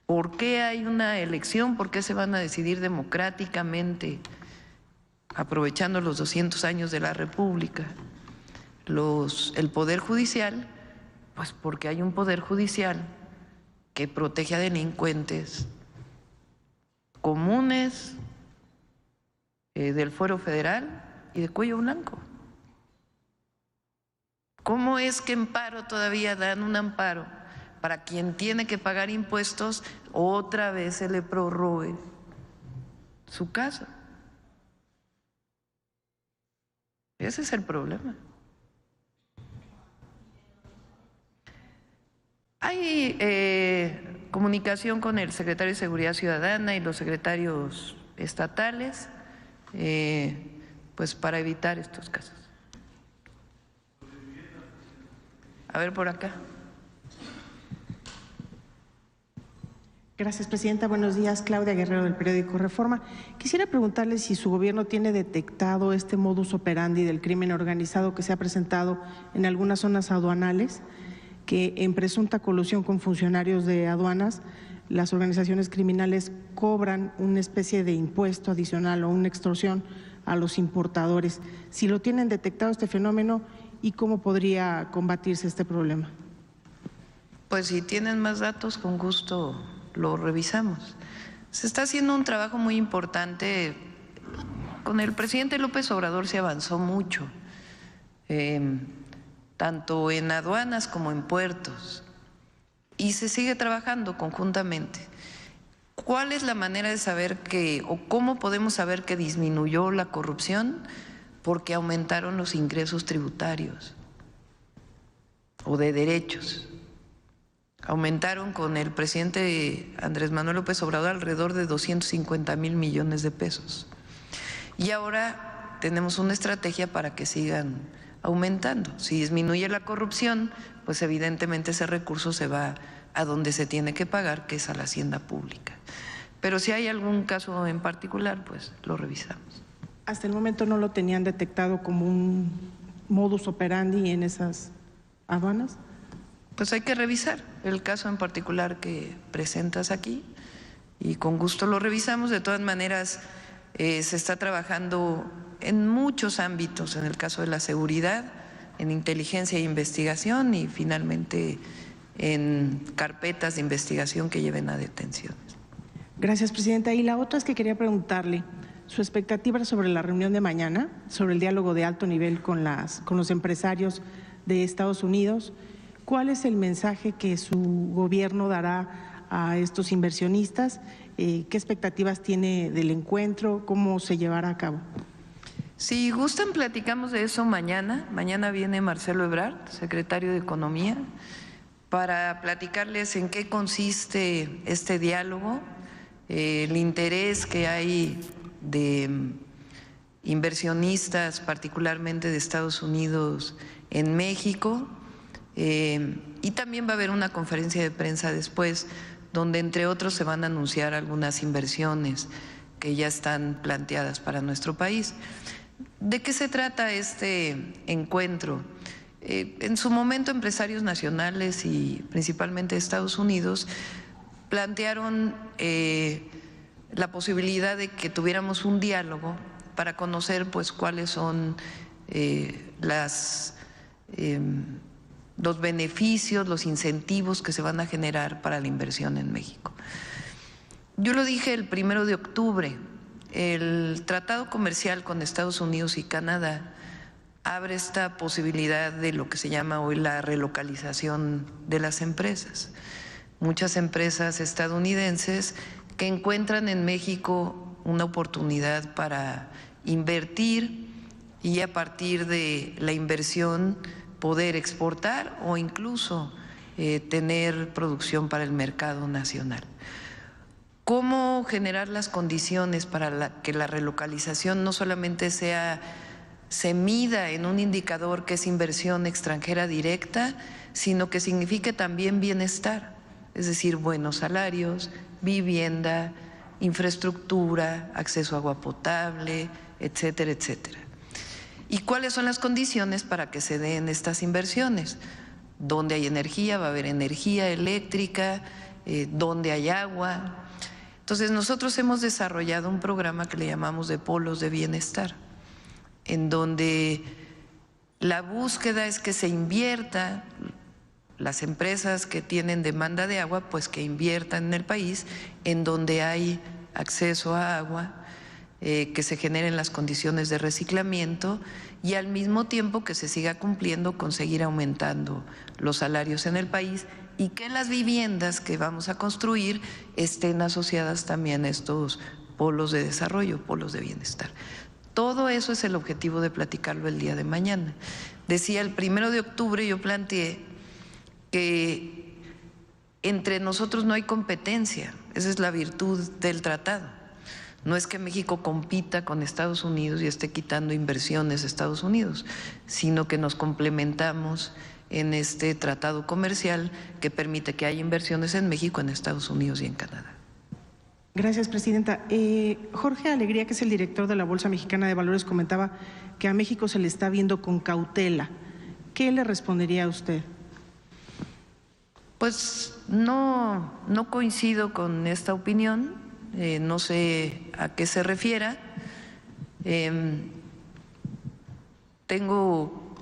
¿por qué hay una elección? ¿Por qué se van a decidir democráticamente, aprovechando los 200 años de la República, el Poder Judicial? Pues porque hay un Poder Judicial que protege a delincuentes comunes del Fuero Federal y de cuello blanco. ¿Cómo es que en paro todavía dan un amparo para quien tiene que pagar impuestos, otra vez se le prorrogue su caso? Ese es el problema. Hay comunicación con el secretario de Seguridad Ciudadana y los secretarios estatales, pues para evitar estos casos. A ver, por acá. Gracias, presidenta. Buenos días, Claudia Guerrero, del periódico Reforma. Quisiera preguntarle si su gobierno tiene detectado este modus operandi del crimen organizado que se ha presentado en algunas zonas aduanales, que en presunta colusión con funcionarios de aduanas, las organizaciones criminales cobran una especie de impuesto adicional o una extorsión a los importadores. Si lo tienen detectado este fenómeno y cómo podría combatirse este problema. Pues si tienen más datos, con gusto lo revisamos. Se está haciendo un trabajo muy importante. Con el presidente López Obrador se avanzó mucho, tanto en aduanas como en puertos, y se sigue trabajando conjuntamente. ¿Cuál es la manera de saber o cómo podemos saber que disminuyó la corrupción? Porque aumentaron los ingresos tributarios o de derechos. Aumentaron con el presidente Andrés Manuel López Obrador alrededor de 250,000 millones de pesos. Y ahora tenemos una estrategia para que sigan aumentando. Si disminuye la corrupción, pues evidentemente ese recurso se va a donde se tiene que pagar, que es a la hacienda pública. Pero si hay algún caso en particular, pues lo revisamos. ¿Hasta el momento no lo tenían detectado como un modus operandi en esas aduanas? Pues hay que revisar el caso en particular que presentas aquí y con gusto lo revisamos. De todas maneras, se está trabajando en muchos ámbitos, en el caso de la seguridad, en inteligencia e investigación y finalmente en carpetas de investigación que lleven a detenciones. Gracias, presidenta. Y la otra es que quería preguntarle su expectativa sobre la reunión de mañana, sobre el diálogo de alto nivel con los empresarios de Estados Unidos. ¿Cuál es el mensaje que su gobierno dará a estos inversionistas? ¿Qué expectativas tiene del encuentro? ¿Cómo se llevará a cabo? Si gustan, platicamos de eso mañana. Mañana viene Marcelo Ebrard, secretario de Economía, para platicarles en qué consiste este diálogo, el interés que hay de inversionistas, particularmente de Estados Unidos, en México. Y también va a haber una conferencia de prensa después, donde entre otros se van a anunciar algunas inversiones que ya están planteadas para nuestro país. ¿De qué se trata este encuentro? En su momento, empresarios nacionales y principalmente de Estados Unidos plantearon la posibilidad de que tuviéramos un diálogo para conocer pues cuáles son los beneficios, los incentivos que se van a generar para la inversión en México. Yo lo dije el 1 de octubre, el tratado comercial con Estados Unidos y Canadá abre esta posibilidad de lo que se llama hoy la relocalización de las empresas. Muchas empresas estadounidenses que encuentran en México una oportunidad para invertir y a partir de la inversión poder exportar o incluso tener producción para el mercado nacional. ¿Cómo generar las condiciones para que la relocalización no solamente se mida en un indicador que es inversión extranjera directa, sino que signifique también bienestar, es decir, buenos salarios, vivienda, infraestructura, acceso a agua potable, etcétera, etcétera? ¿Y cuáles son las condiciones para que se den estas inversiones? Donde hay energía, va a haber energía eléctrica, donde hay agua. Entonces nosotros hemos desarrollado un programa que le llamamos de polos de bienestar, en donde la búsqueda es que se invierta, las empresas que tienen demanda de agua, pues que inviertan en el país, en donde hay acceso a agua, que se generen las condiciones de reciclamiento y al mismo tiempo que se siga cumpliendo con seguir aumentando los salarios en el país y que las viviendas que vamos a construir estén asociadas también a estos polos de desarrollo, polos de bienestar. Todo eso es el objetivo de platicarlo el día de mañana. Decía, el 1 de octubre yo planteé que entre nosotros no hay competencia, esa es la virtud del tratado. No es que México compita con Estados Unidos y esté quitando inversiones a Estados Unidos, sino que nos complementamos en este tratado comercial que permite que haya inversiones en México, en Estados Unidos y en Canadá. Gracias, presidenta. Jorge Alegría, que es el director de la Bolsa Mexicana de Valores, comentaba que a México se le está viendo con cautela. ¿Qué le respondería a usted? Pues no coincido con esta opinión. No sé a qué se refiera. Tengo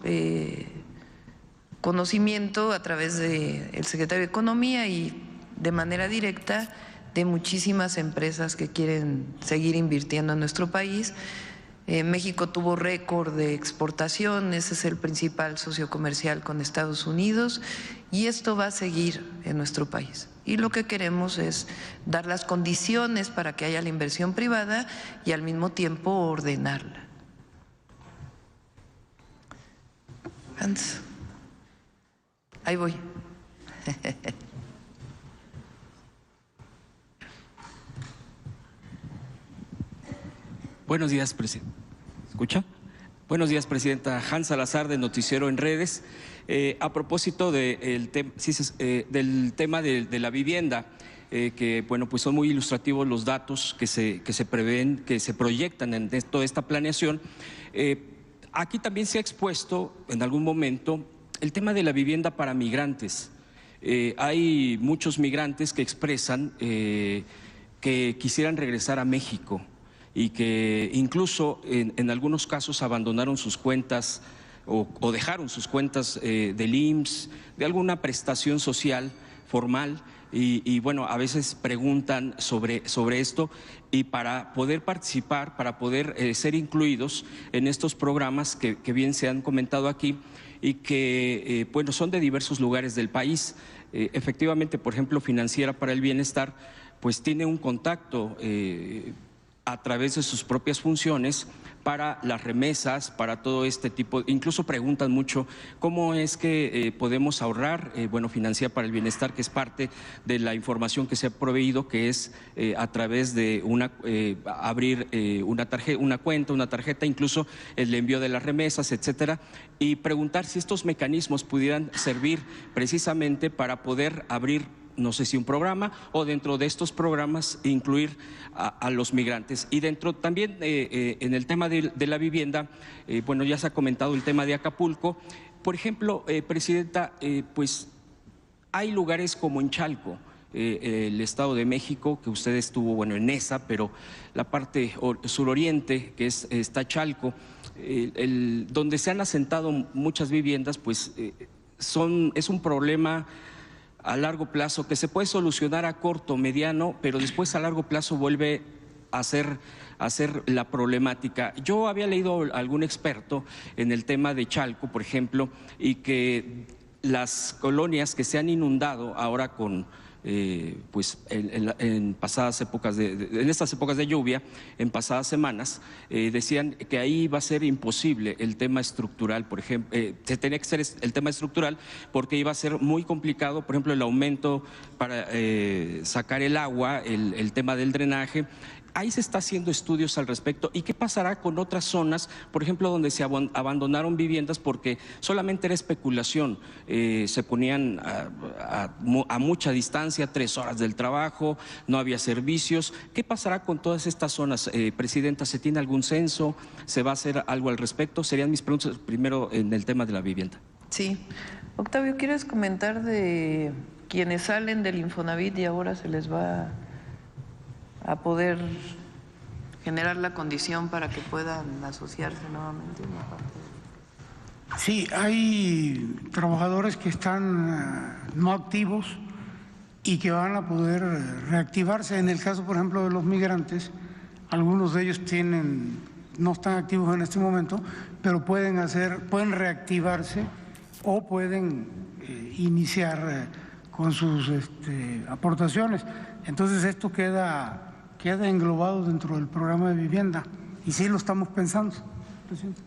conocimiento a través del secretario de Economía y de manera directa de muchísimas empresas que quieren seguir invirtiendo en nuestro país. México tuvo récord de exportación, ese es el principal socio comercial con Estados Unidos y esto va a seguir en nuestro país. Y lo que queremos es dar las condiciones para que haya la inversión privada y al mismo tiempo ordenarla. Hans, ahí voy. Buenos días, presidente. ¿Escucha? Buenos días, presidenta. Hans Salazar, de Noticiero en Redes. A propósito del tema de la vivienda, que bueno, pues son muy ilustrativos los datos que se prevén, que se proyectan en toda esta planeación. Aquí también se ha expuesto en algún momento el tema de la vivienda para migrantes. Hay muchos migrantes que expresan que quisieran regresar a México y que incluso en algunos casos abandonaron sus cuentas o dejaron sus cuentas del IMSS, de alguna prestación social formal y bueno, a veces preguntan sobre esto y para poder participar, para poder ser incluidos en estos programas que bien se han comentado aquí y que bueno, son de diversos lugares del país. Efectivamente, por ejemplo, Financiera para el Bienestar, pues tiene un contacto a través de sus propias funciones para las remesas, para todo este tipo, incluso preguntan mucho cómo es que podemos ahorrar. Bueno, Financiera para el Bienestar, que es parte de la información que se ha proveído, que es a través de abrir una cuenta, una tarjeta, incluso el envío de las remesas, etcétera, y preguntar si estos mecanismos pudieran servir precisamente para poder abrir, no sé si un programa o dentro de estos programas incluir a los migrantes. Y dentro también en el tema de la vivienda, bueno, ya se ha comentado el tema de Acapulco. Por ejemplo, presidenta, pues hay lugares como en Chalco, el Estado de México, que usted estuvo, bueno, en esa, pero la parte suroriente, que está Chalco, donde se han asentado muchas viviendas, pues es un problema a largo plazo, que se puede solucionar a corto, mediano, pero después a largo plazo vuelve a ser la problemática. Yo había leído a algún experto en el tema de Chalco, por ejemplo, y que las colonias que se han inundado ahora con pues en pasadas épocas en estas épocas de lluvia, en pasadas semanas, decían que ahí iba a ser imposible el tema estructural, por ejemplo, se tenía que ser el tema estructural porque iba a ser muy complicado, por ejemplo, el aumento para sacar el agua, el tema del drenaje. Ahí se está haciendo estudios al respecto. ¿Y qué pasará con otras zonas, por ejemplo, donde se abandonaron viviendas porque solamente era especulación? Se ponían a mucha distancia, 3 horas del trabajo, no había servicios. ¿Qué pasará con todas estas zonas, Presidenta? ¿Se tiene algún censo? ¿Se va a hacer algo al respecto? Serían mis preguntas primero en el tema de la vivienda. Sí. Octavio, ¿quieres comentar de quienes salen del Infonavit y ahora se les va a poder generar la condición para que puedan asociarse nuevamente? Sí, hay trabajadores que están no activos y que van a poder reactivarse. En el caso, por ejemplo, de los migrantes, algunos de ellos no están activos en este momento, pero pueden reactivarse o pueden iniciar con sus aportaciones. Entonces esto queda englobado dentro del programa de vivienda y sí lo estamos pensando, presidente.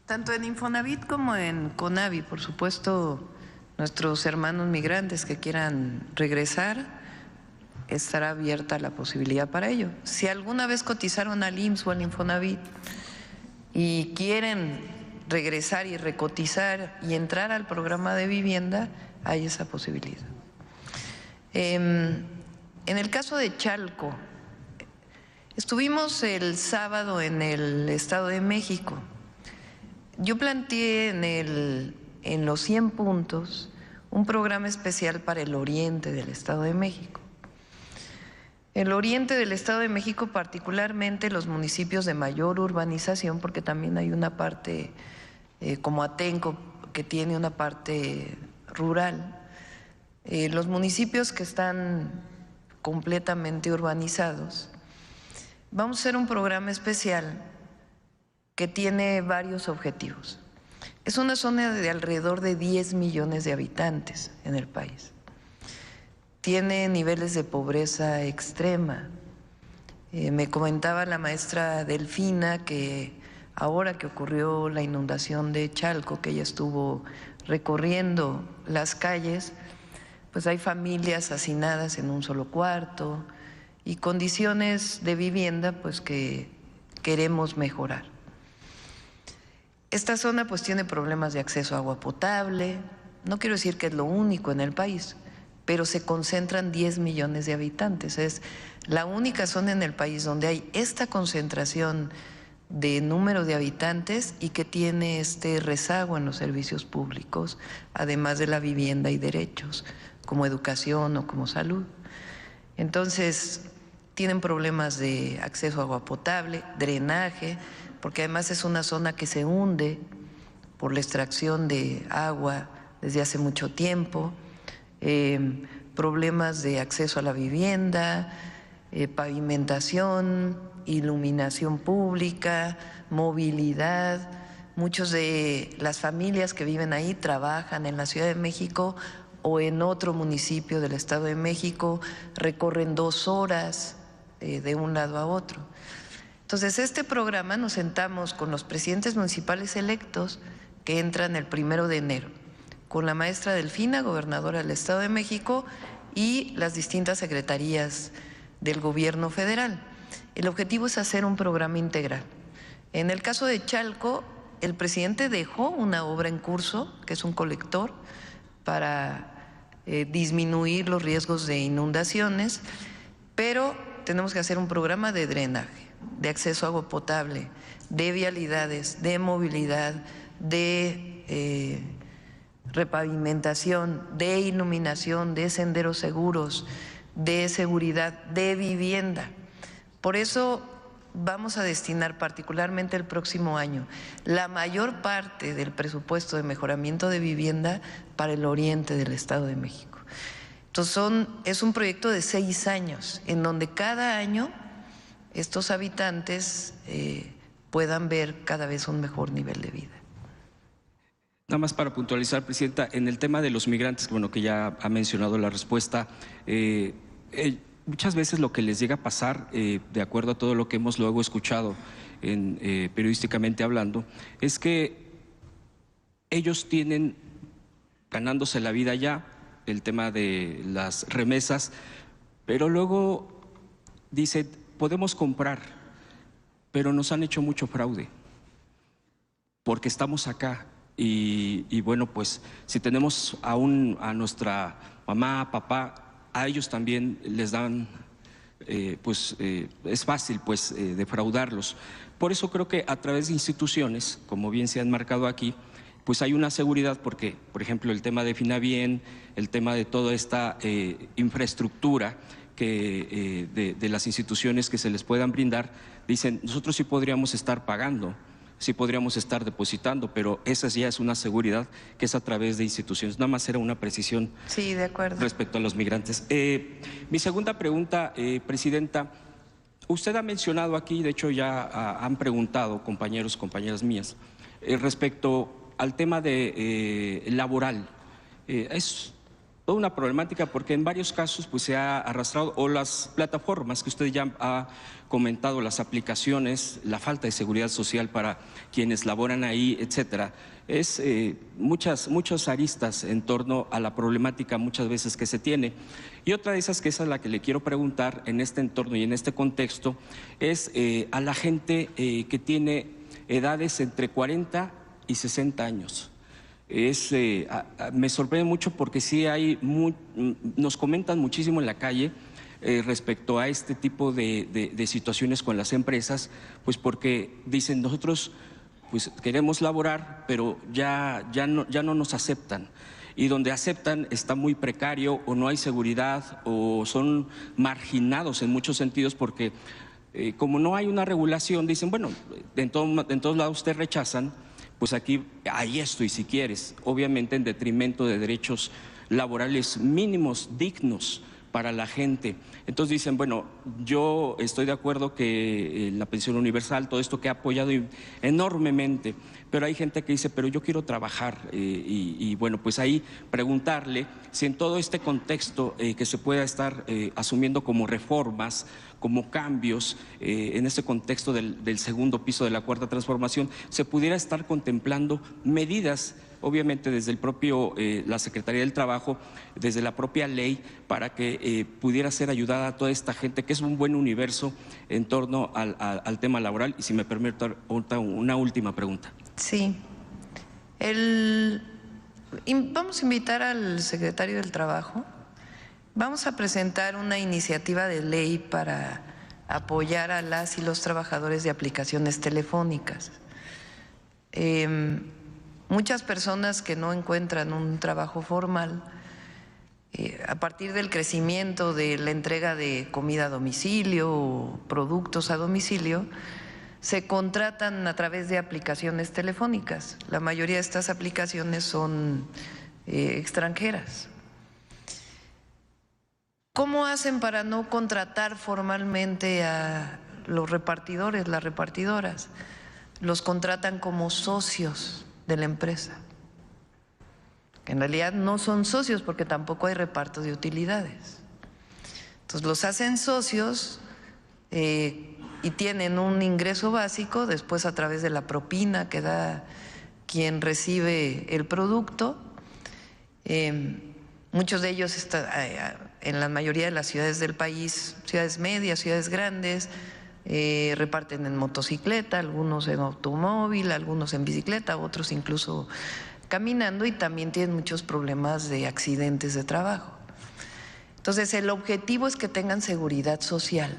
Tanto en Infonavit como en CONAVI, por supuesto, nuestros hermanos migrantes que quieran regresar, estará abierta la posibilidad para ello. Si alguna vez cotizaron al IMSS o al Infonavit y quieren regresar y recotizar y entrar al programa de vivienda, hay esa posibilidad. En el caso de Chalco, estuvimos el sábado en el Estado de México. Yo planteé en los 100 puntos un programa especial para el oriente del Estado de México. El oriente del Estado de México, particularmente los municipios de mayor urbanización, porque también hay una parte como Atenco que tiene una parte rural. Los municipios que están completamente urbanizados, vamos a hacer un programa especial que tiene varios objetivos. Es una zona de alrededor de 10 millones de habitantes en el país. Tiene niveles de pobreza extrema. Me comentaba la maestra Delfina que ahora que ocurrió la inundación de Chalco, que ella estuvo recorriendo las calles, pues hay familias hacinadas en un solo cuarto y condiciones de vivienda pues que queremos mejorar. Esta zona pues tiene problemas de acceso a agua potable, no quiero decir que es lo único en el país, pero se concentran 10 millones de habitantes. Es la única zona en el país donde hay esta concentración de número de habitantes y que tiene este rezago en los servicios públicos, además de la vivienda y derechos, como educación o como salud. Entonces, tienen problemas de acceso a agua potable, drenaje, porque además es una zona que se hunde por la extracción de agua desde hace mucho tiempo, problemas de acceso a la vivienda, pavimentación, iluminación pública, movilidad. Muchos de las familias que viven ahí trabajan en la Ciudad de México o en otro municipio del Estado de México, recorren 2 horas de un lado a otro. Entonces, este programa nos sentamos con los presidentes municipales electos que entran el 1 de enero, con la maestra Delfina, gobernadora del Estado de México, y las distintas secretarías del gobierno federal. El objetivo es hacer un programa integral. En el caso de Chalco, el presidente dejó una obra en curso, que es un colector, para disminuir los riesgos de inundaciones, pero tenemos que hacer un programa de drenaje, de acceso a agua potable, de vialidades, de movilidad, de repavimentación, de iluminación, de senderos seguros, de seguridad, de vivienda. Por eso vamos a destinar particularmente el próximo año la mayor parte del presupuesto de mejoramiento de vivienda para el oriente del Estado de México. Entonces es un proyecto de 6 años en donde cada año estos habitantes puedan ver cada vez un mejor nivel de vida. Nada más para puntualizar, Presidenta, en el tema de los migrantes, bueno, que ya ha mencionado la respuesta, muchas veces lo que les llega a pasar, de acuerdo a todo lo que hemos luego escuchado periodísticamente hablando, es que ellos tienen ganándose la vida ya, el tema de las remesas, pero luego dicen, podemos comprar, pero nos han hecho mucho fraude, porque estamos acá. Y bueno, pues si tenemos a nuestra mamá, papá, a ellos también les dan, es fácil defraudarlos. Por eso creo que a través de instituciones, como bien se han marcado aquí, pues hay una seguridad porque, por ejemplo, el tema de Finabien, el tema de toda esta infraestructura de las instituciones que se les puedan brindar, dicen, nosotros sí podríamos estar pagando, sí podríamos estar depositando, pero esa ya es una seguridad que es a través de instituciones. Nada más era una precisión. Sí, de acuerdo. Respecto a los migrantes. Mi segunda pregunta, Presidenta, usted ha mencionado aquí, de hecho ya han preguntado compañeros, compañeras mías, respecto al tema de laboral. Es toda una problemática porque en varios casos pues se ha arrastrado, o las plataformas que usted ya ha comentado, las aplicaciones, la falta de seguridad social para quienes laboran ahí, etcétera. Es muchas aristas en torno a la problemática muchas veces que se tiene. Y otra de esas, que es a la que le quiero preguntar en este entorno y en este contexto, es a la gente que tiene edades entre 40 y 60 años. Me sorprende mucho porque sí nos comentan muchísimo en la calle respecto a este tipo de situaciones con las empresas, pues porque dicen nosotros pues queremos laborar, pero ya no nos aceptan. Y donde aceptan está muy precario, o no hay seguridad, o son marginados en muchos sentidos porque como no hay una regulación, dicen, bueno, en todos lados ustedes rechazan, pues aquí hay esto, y si quieres, obviamente en detrimento de derechos laborales mínimos, dignos para la gente. Entonces dicen, bueno, yo estoy de acuerdo que la pensión universal, todo esto que ha apoyado enormemente, pero hay gente que dice, pero yo quiero trabajar, y bueno, pues ahí preguntarle si en todo este contexto que se pueda estar asumiendo como reformas, como cambios en este contexto del segundo piso de la Cuarta Transformación, se pudiera estar contemplando medidas, obviamente desde el propio, la Secretaría del Trabajo, desde la propia ley, para que pudiera ser ayudada a toda esta gente, que es un buen universo en torno al tema laboral. Y si me permite una última pregunta. Sí. Vamos a invitar al secretario del Trabajo. Vamos a presentar una iniciativa de ley para apoyar a las y los trabajadores de aplicaciones telefónicas. Muchas personas que no encuentran un trabajo formal, a partir del crecimiento de la entrega de comida a domicilio o productos a domicilio, se contratan a través de aplicaciones telefónicas. La mayoría de estas aplicaciones son extranjeras. ¿Cómo hacen para no contratar formalmente a los repartidores, las repartidoras? Los contratan como socios de la empresa, que en realidad no son socios porque tampoco hay reparto de utilidades. Entonces los hacen socios y tienen un ingreso básico, después a través de la propina que da quien recibe el producto. Muchos de ellos están en la mayoría de las ciudades del país, ciudades medias, ciudades grandes, reparten en motocicleta, algunos en automóvil, algunos en bicicleta, otros incluso caminando, y también tienen muchos problemas de accidentes de trabajo. Entonces el objetivo es que tengan seguridad social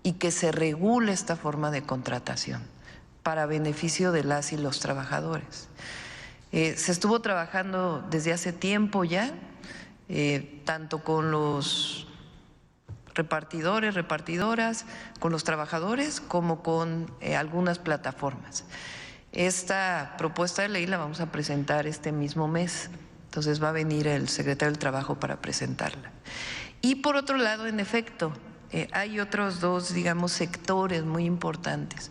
y que se regule esta forma de contratación para beneficio de las y los trabajadores. Se estuvo trabajando desde hace tiempo ya, tanto con los repartidores, repartidoras, con los trabajadores, como con algunas plataformas. Esta propuesta de ley la vamos a presentar este mismo mes, entonces va a venir el secretario del Trabajo para presentarla. Y por otro lado, en efecto, hay otros dos, digamos, sectores muy importantes.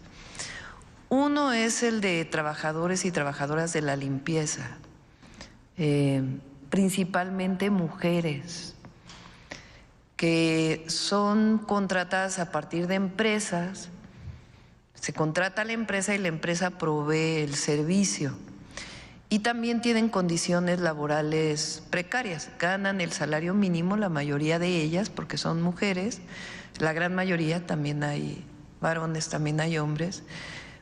Uno es el de trabajadores y trabajadoras de la limpieza, principalmente mujeres, que son contratadas a partir de empresas. Se contrata a la empresa y la empresa provee el servicio. Y también tienen condiciones laborales precarias. Ganan el salario mínimo, la mayoría de ellas, porque son mujeres. La gran mayoría, también hay varones, también hay hombres.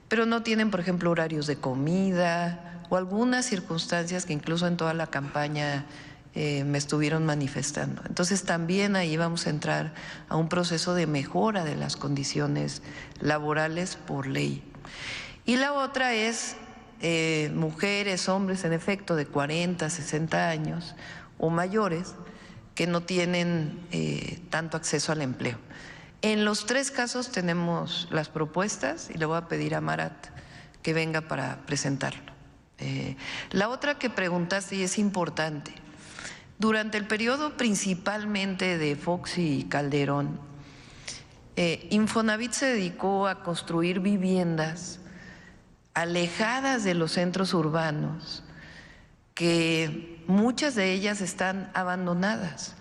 Pero no tienen, por ejemplo, horarios de comida o algunas circunstancias que incluso en toda la campaña me estuvieron manifestando. Entonces también ahí vamos a entrar a un proceso de mejora de las condiciones laborales por ley. Y la otra es mujeres, hombres, en efecto, de 40, 60 años o mayores que no tienen tanto acceso al empleo. En los tres casos tenemos las propuestas y le voy a pedir a Marat que venga para presentarlo. La otra que preguntaste y es importante. Durante el periodo principalmente de Fox y Calderón, Infonavit se dedicó a construir viviendas alejadas de los centros urbanos, que muchas de ellas están abandonadas.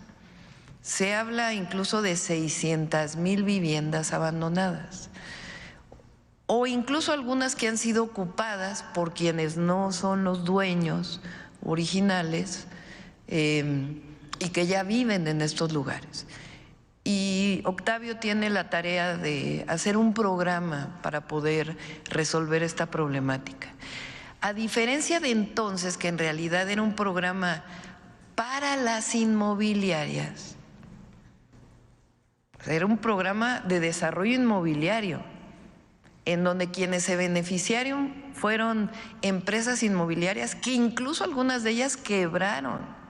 Se habla incluso de 600,000 viviendas abandonadas, o incluso algunas que han sido ocupadas por quienes no son los dueños originales, y que ya viven en estos lugares. Y Octavio tiene la tarea de hacer un programa para poder resolver esta problemática. A diferencia de entonces, que en realidad era un programa para las inmobiliarias, era un programa de desarrollo inmobiliario, en donde quienes se beneficiaron fueron empresas inmobiliarias que incluso algunas de ellas quebraron,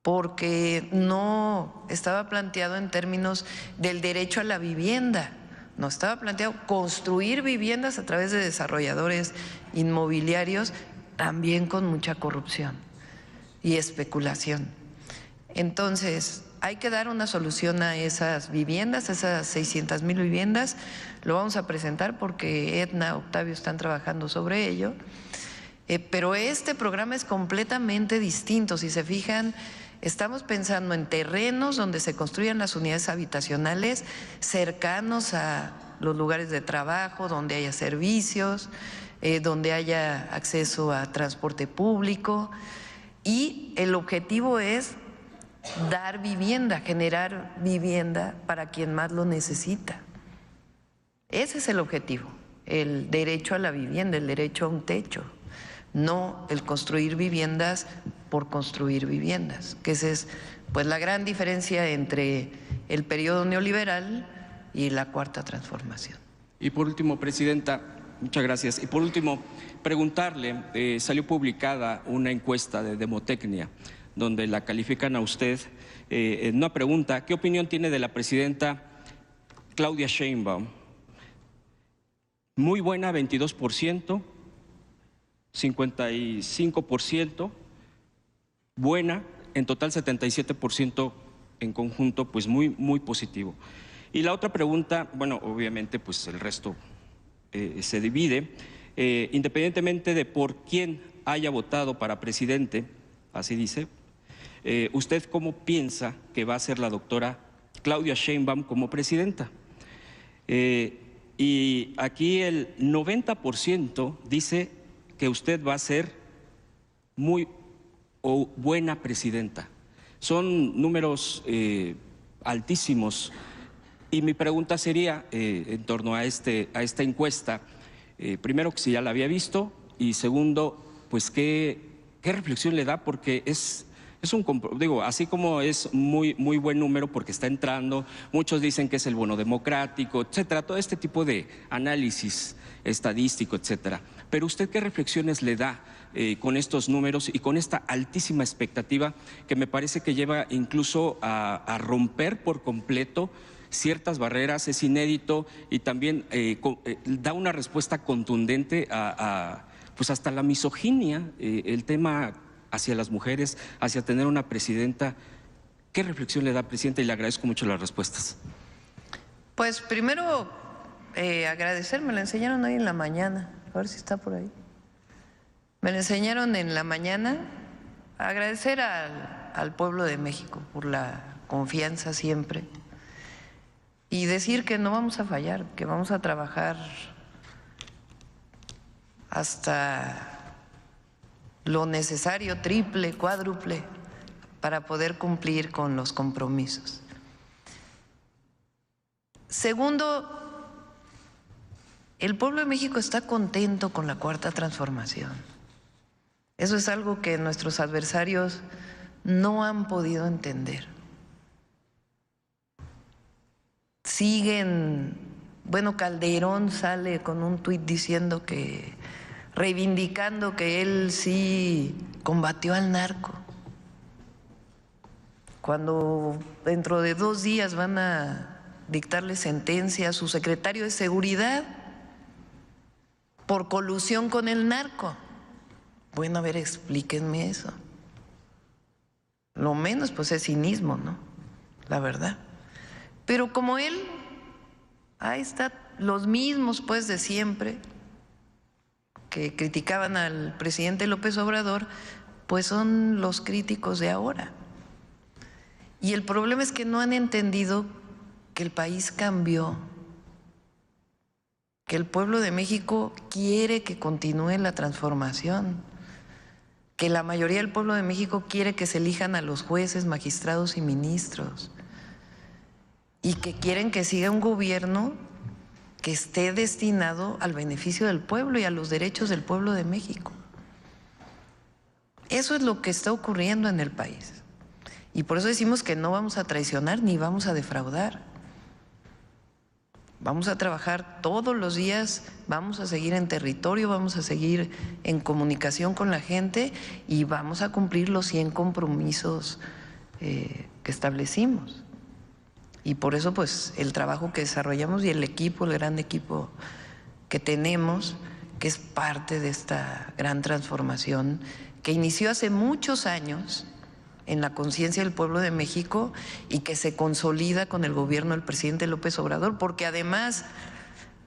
porque no estaba planteado en términos del derecho a la vivienda, no estaba planteado construir viviendas a través de desarrolladores inmobiliarios, también con mucha corrupción y especulación. Entonces, hay que dar una solución a esas viviendas, a esas 600,000 viviendas. Lo vamos a presentar porque Edna, Octavio están trabajando sobre ello. Pero este programa es completamente distinto. Si se fijan, estamos pensando en terrenos donde se construyan las unidades habitacionales cercanos a los lugares de trabajo, donde haya servicios, donde haya acceso a transporte público. Y el objetivo es dar vivienda, generar vivienda para quien más lo necesita. Ese es el objetivo, el derecho a la vivienda, el derecho a un techo, no el construir viviendas por construir viviendas, que esa es pues la gran diferencia entre el periodo neoliberal y la Cuarta Transformación. Y por último, Presidenta, muchas gracias. Y por último, preguntarle, salió publicada una encuesta de Demotecnia, donde la califican a usted, en una pregunta, ¿qué opinión tiene de la presidenta Claudia Sheinbaum? Muy buena, 22%, 55%, buena, en total 77% en conjunto, pues muy positivo. Y la otra pregunta, bueno, obviamente pues el resto se divide, independientemente de por quién haya votado para presidente, así dice, ¿usted cómo piensa que va a ser la doctora Claudia Sheinbaum como presidenta? Y aquí el 90% dice que usted va a ser muy buena presidenta. Son números altísimos. Y mi pregunta sería, en torno a esta encuesta, primero, si ya la había visto, y segundo, pues qué reflexión le da, porque es Es digo, así como es muy buen número porque está entrando, muchos dicen que es el bono democrático, etcétera, todo este tipo de análisis estadístico, etcétera. Pero ¿usted qué reflexiones le da con estos números y con esta altísima expectativa que me parece que lleva incluso a romper por completo ciertas barreras? Es inédito y también da una respuesta contundente pues hasta la misoginia, el tema hacia las mujeres, hacia tener una presidenta. ¿Qué reflexión le da, presidenta? Y le agradezco mucho las respuestas. Pues primero agradecer, me la enseñaron hoy en la mañana, a ver si está por ahí. Me la enseñaron en la mañana, agradecer al pueblo de México por la confianza siempre y decir que no vamos a fallar, que vamos a trabajar hasta lo necesario, triple, cuádruple, para poder cumplir con los compromisos. Segundo, el pueblo de México está contento con la Cuarta Transformación. Eso es algo que nuestros adversarios no han podido entender. Siguen, bueno, Calderón sale con un tuit diciendo que reivindicando que él sí combatió al narco, cuando dentro de 2 días van a dictarle sentencia a su secretario de Seguridad por colusión con el narco. Bueno, a ver, explíquenme eso. Lo menos pues es cinismo, ¿no? La verdad. Pero como él, ahí está, los mismos pues de siempre que criticaban al presidente López Obrador, pues son los críticos de ahora. Y el problema es que no han entendido que el país cambió, que el pueblo de México quiere que continúe la transformación, que la mayoría del pueblo de México quiere que se elijan a los jueces, magistrados y ministros, y que quieren que siga un gobierno que esté destinado al beneficio del pueblo y a los derechos del pueblo de México. Eso es lo que está ocurriendo en el país. Y por eso decimos que no vamos a traicionar ni vamos a defraudar. Vamos a trabajar todos los días, vamos a seguir en territorio, vamos a seguir en comunicación con la gente y vamos a cumplir los 100 compromisos que establecimos. Y por eso pues el trabajo que desarrollamos y el equipo, el gran equipo que tenemos, que es parte de esta gran transformación que inició hace muchos años en la conciencia del pueblo de México y que se consolida con el gobierno del presidente López Obrador, porque además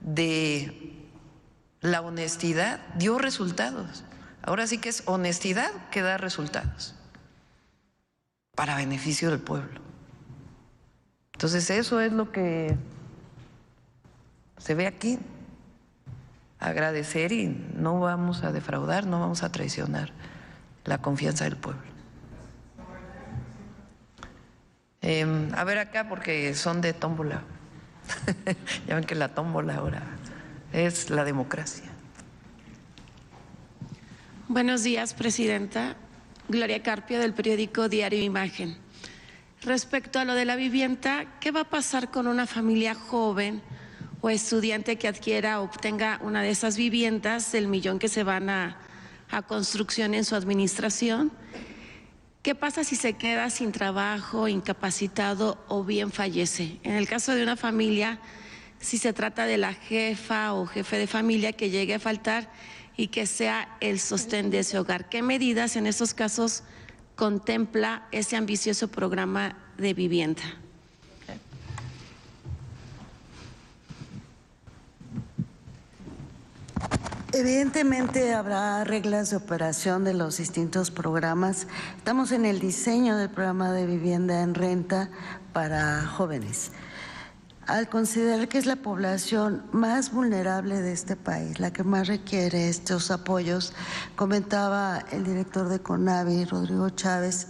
de la honestidad dio resultados. Ahora sí que es honestidad que da resultados para beneficio del pueblo. Entonces eso es lo que se ve aquí. Agradecer y no vamos a defraudar, no vamos a traicionar la confianza del pueblo. A ver acá porque son de tómbola. Ya ven que la tómbola ahora es la democracia. Buenos días, presidenta. Gloria Carpio, del periódico Diario Imagen. Respecto a lo de la vivienda, ¿qué va a pasar con una familia joven o estudiante que adquiera o obtenga una de esas viviendas, el millón que se van a construcción en su administración? ¿Qué pasa si se queda sin trabajo, incapacitado o bien fallece? En el caso de una familia, si se trata de la jefa o jefe de familia que llegue a faltar y que sea el sostén de ese hogar, ¿qué medidas en esos casos contempla ese ambicioso programa de vivienda? Evidentemente habrá reglas de operación de los distintos programas. Estamos en el diseño del programa de vivienda en renta para jóvenes. Al considerar que es la población más vulnerable de este país, la que más requiere estos apoyos, comentaba el director de CONAVI, Rodrigo Chávez,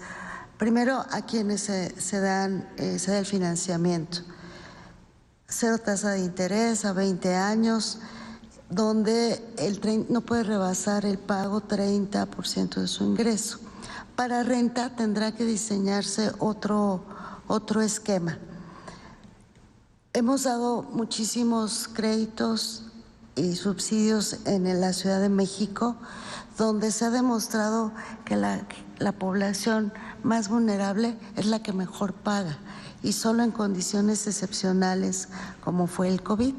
primero a quienes se da el financiamiento. 0 tasa de interés a 20 años, donde no puede rebasar el pago 30% de su ingreso. Para renta tendrá que diseñarse otro esquema. Hemos dado muchísimos créditos y subsidios en la Ciudad de México, donde se ha demostrado que la población más vulnerable es la que mejor paga, y solo en condiciones excepcionales como fue el COVID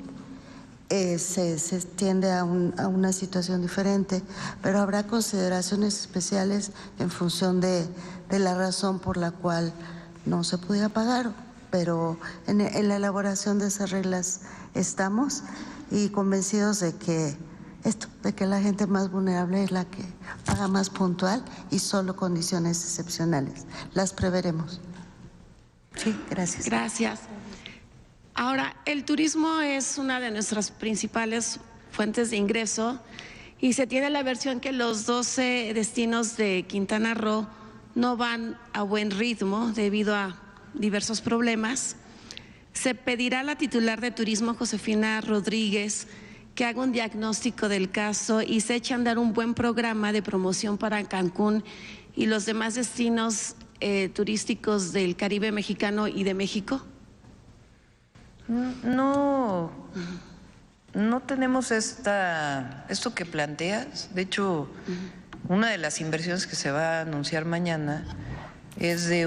se tiende a una situación diferente, pero habrá consideraciones especiales en función de la razón por la cual no se pudiera pagar, pero en la elaboración de esas reglas estamos y convencidos de que la gente más vulnerable es la que paga más puntual y solo condiciones excepcionales. Las preveremos. Sí, gracias. Gracias. Ahora, el turismo es una de nuestras principales fuentes de ingreso y se tiene la versión que los 12 destinos de Quintana Roo no van a buen ritmo debido a diversos problemas. Se pedirá a la titular de turismo, Josefina Rodríguez, que haga un diagnóstico del caso y se eche a andar un buen programa de promoción para Cancún y los demás destinos turísticos del Caribe mexicano y de México. No tenemos esto que planteas. De hecho, una de las inversiones que se va a anunciar mañana es de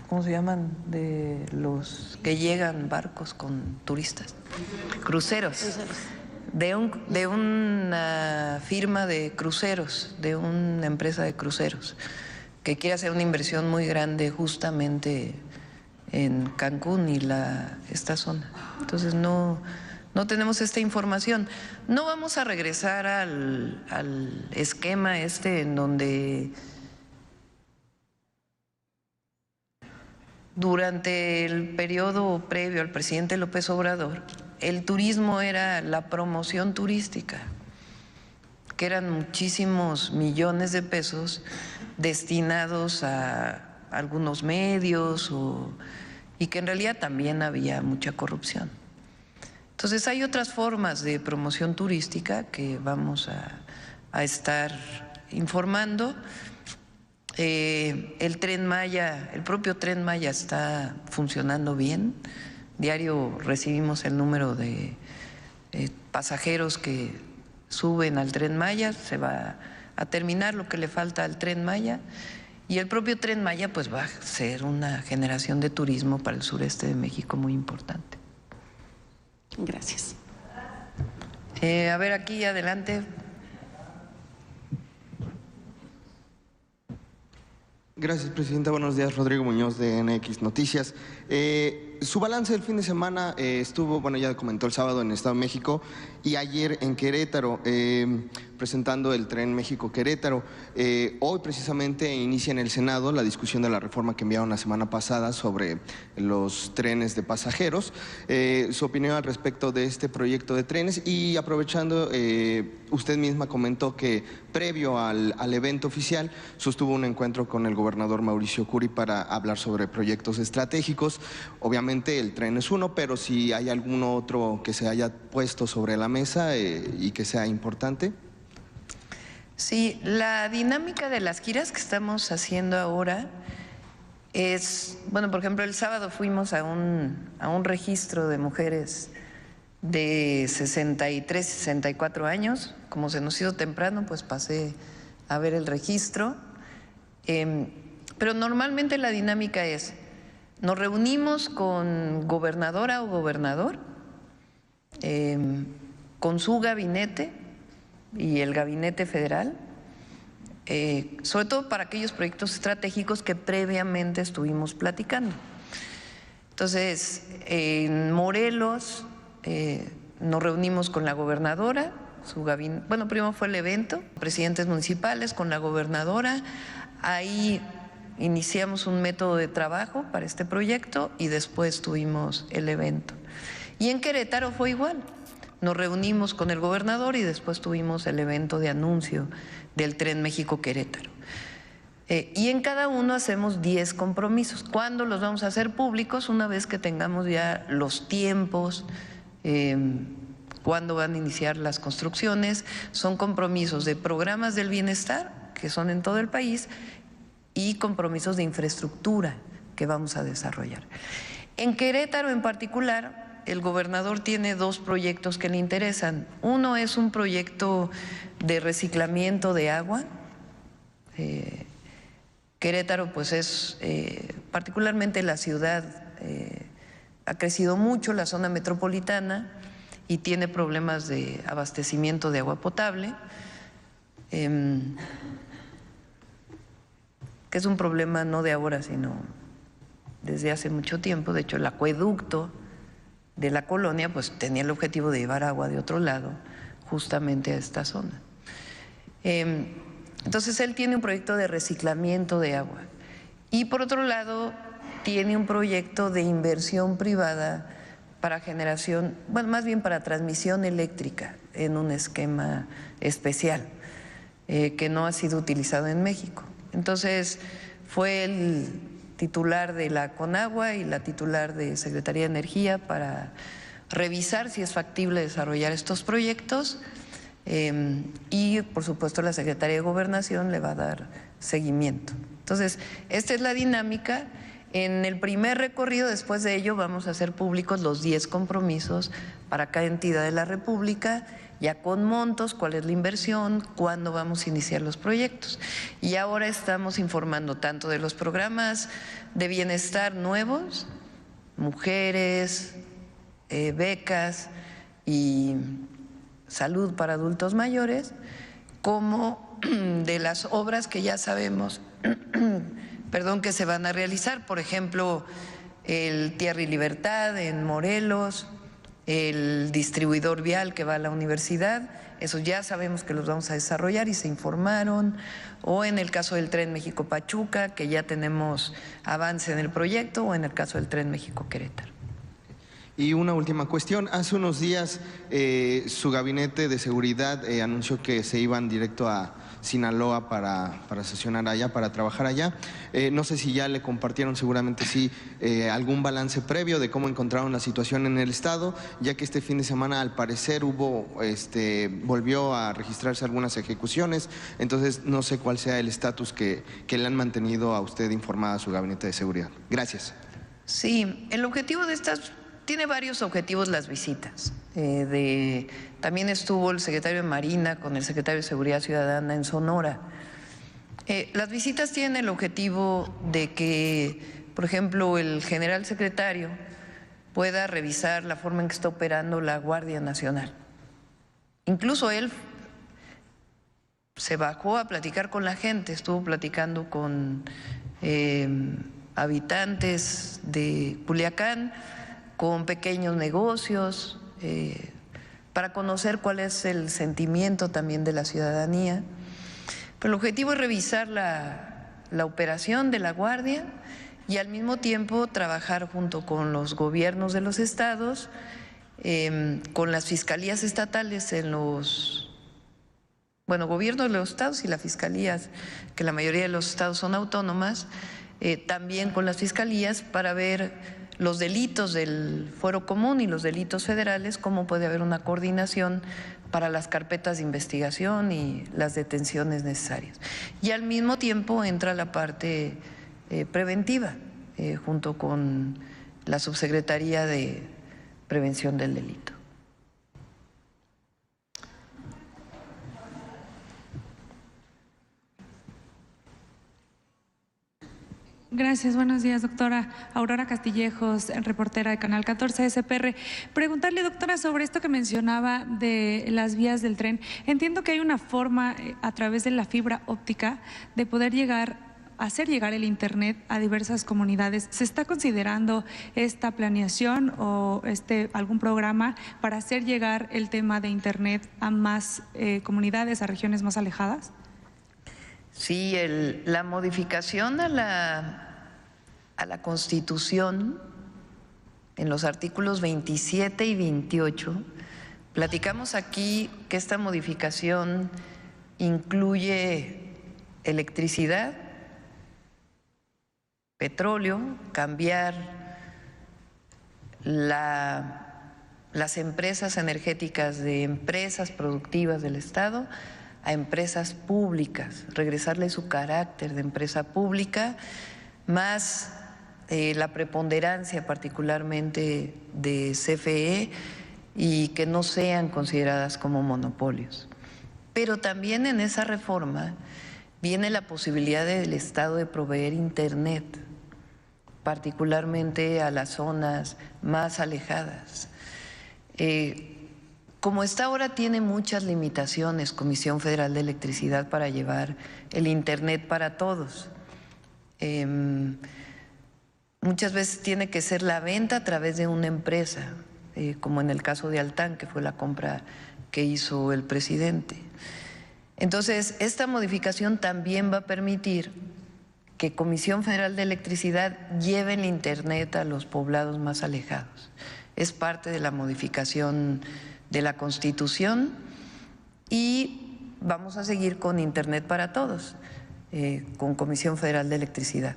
¿cómo se llaman? De los que llegan barcos con turistas, cruceros. De una firma de cruceros, de una empresa de cruceros, que quiere hacer una inversión muy grande justamente en Cancún y esta zona. Entonces no tenemos esta información. No vamos a regresar al esquema en donde durante el periodo previo al presidente López Obrador, el turismo era la promoción turística, que eran muchísimos millones de pesos destinados a algunos medios y que en realidad también había mucha corrupción. Entonces hay otras formas de promoción turística que vamos a estar informando. El Tren Maya, el propio Tren Maya está funcionando bien. Diario recibimos el número de pasajeros que suben al Tren Maya. Se va a terminar lo que le falta al Tren Maya. Y el propio Tren Maya pues va a ser una generación de turismo para el sureste de México muy importante. Gracias. A ver, aquí adelante. Gracias, Presidenta. Buenos días, Rodrigo Muñoz de NX Noticias. Su balance del fin de semana estuvo, bueno, ya comentó el sábado en el Estado de México y ayer en Querétaro, presentando el Tren México-Querétaro. Hoy precisamente inicia en el Senado la discusión de la reforma que enviaron la semana pasada sobre los trenes de pasajeros. Su opinión al respecto de este proyecto de trenes y aprovechando, usted misma comentó que previo al evento oficial sostuvo un encuentro con el gobernador Mauricio Curi para hablar sobre proyectos estratégicos. Obviamente el tren es uno, pero si hay algún otro que se haya puesto sobre la mesa y que sea importante. Sí, la dinámica de las giras que estamos haciendo ahora es, bueno, por ejemplo, el sábado fuimos a un registro de mujeres de 63, 64 años. Como se nos hizo temprano, pues pasé a ver el registro. Pero normalmente la dinámica es, nos reunimos con gobernadora o gobernador, con su gabinete y el gabinete federal, sobre todo para aquellos proyectos estratégicos que previamente estuvimos platicando. Entonces, en Morelos nos reunimos con la gobernadora, su gabinete, bueno, primero fue el evento, presidentes municipales con la gobernadora, ahí iniciamos un método de trabajo para este proyecto y después tuvimos el evento. Y en Querétaro fue igual. Nos reunimos con el gobernador y después tuvimos el evento de anuncio del Tren México-Querétaro. Y en cada uno hacemos 10 compromisos. ¿Cuándo los vamos a hacer públicos? Una vez que tengamos ya los tiempos, cuándo van a iniciar las construcciones. Son compromisos de programas del bienestar que son en todo el país, y compromisos de infraestructura que vamos a desarrollar. En Querétaro en particular, el gobernador tiene dos proyectos que le interesan. Uno es un proyecto de reciclamiento de agua. Querétaro pues es, particularmente la ciudad, ha crecido mucho, la zona metropolitana, y tiene problemas de abastecimiento de agua potable, que es un problema no de ahora, sino desde hace mucho tiempo. De hecho, el acueducto de la colonia pues tenía el objetivo de llevar agua de otro lado justamente a esta zona. Entonces él tiene un proyecto de reciclamiento de agua y por otro lado tiene un proyecto de inversión privada para generación, bueno, más bien para transmisión eléctrica en un esquema especial que no ha sido utilizado en México. Entonces fue el titular de la Conagua y la titular de Secretaría de Energía para revisar si es factible desarrollar estos proyectos. Y por supuesto la Secretaría de Gobernación le va a dar seguimiento. Entonces, esta es la dinámica. En el primer recorrido, después de ello, vamos a hacer públicos los 10 compromisos para cada entidad de la República, ya con montos, cuál es la inversión, cuándo vamos a iniciar los proyectos. Y ahora estamos informando tanto de los programas de bienestar nuevos, mujeres, becas y salud para adultos mayores, como de las obras que ya sabemos que se van a realizar, por ejemplo, el Tierra y Libertad en Morelos, el distribuidor vial que va a la universidad, esos ya sabemos que los vamos a desarrollar y se informaron, o en el caso del Tren México-Pachuca, que ya tenemos avance en el proyecto, o en el caso del Tren México-Querétaro. Y una última cuestión. Hace unos días su gabinete de seguridad anunció que se iban directo a Sinaloa para sesionar allá, para trabajar allá. No sé si ya le compartieron, seguramente sí, algún balance previo de cómo encontraron la situación en el estado, ya que este fin de semana al parecer volvió a registrarse algunas ejecuciones. Entonces no sé cuál sea el estatus que le han mantenido a usted informada a su gabinete de seguridad. Gracias. Sí, el objetivo de estas... Tiene varios objetivos las visitas. También estuvo el secretario de Marina con el secretario de Seguridad Ciudadana en Sonora. Las visitas tienen el objetivo de que, por ejemplo, el general secretario pueda revisar la forma en que está operando la Guardia Nacional. Incluso él se bajó a platicar con la gente, estuvo platicando con habitantes de Culiacán, con pequeños negocios, para conocer cuál es el sentimiento también de la ciudadanía. Pero el objetivo es revisar la operación de la Guardia y al mismo tiempo trabajar junto con los gobiernos de los estados, con las fiscalías estatales en los, gobiernos de los estados y las fiscalías, que la mayoría de los estados son autónomas, también con las fiscalías para ver los delitos del fuero común y los delitos federales, cómo puede haber una coordinación para las carpetas de investigación y las detenciones necesarias. Y al mismo tiempo entra la parte preventiva, junto con la Subsecretaría de Prevención del Delito. Gracias, buenos días, doctora. Aurora Castillejos, reportera de Canal 14 SPR. Preguntarle, doctora, sobre esto que mencionaba de las vías del tren. Entiendo que hay una forma a través de la fibra óptica de poder hacer llegar el Internet a diversas comunidades. ¿Se está considerando esta planeación o algún programa para hacer llegar el tema de Internet a más comunidades, a regiones más alejadas? Sí, la modificación a la Constitución en los artículos 27 y 28, platicamos aquí que esta modificación incluye electricidad, petróleo, cambiar las empresas energéticas de empresas productivas del Estado a empresas públicas, regresarle su carácter de empresa pública, más la preponderancia particularmente de CFE y que no sean consideradas como monopolios. Pero también en esa reforma viene la posibilidad del Estado de proveer Internet, particularmente a las zonas más alejadas. Como está ahora tiene muchas limitaciones Comisión Federal de Electricidad para llevar el Internet para todos. Muchas veces tiene que ser la venta a través de una empresa, como en el caso de Altán, que fue la compra que hizo el presidente. Entonces, esta modificación también va a permitir que Comisión Federal de Electricidad lleve el Internet a los poblados más alejados. Es parte de la modificación de la Constitución y vamos a seguir con Internet para todos, con Comisión Federal de Electricidad.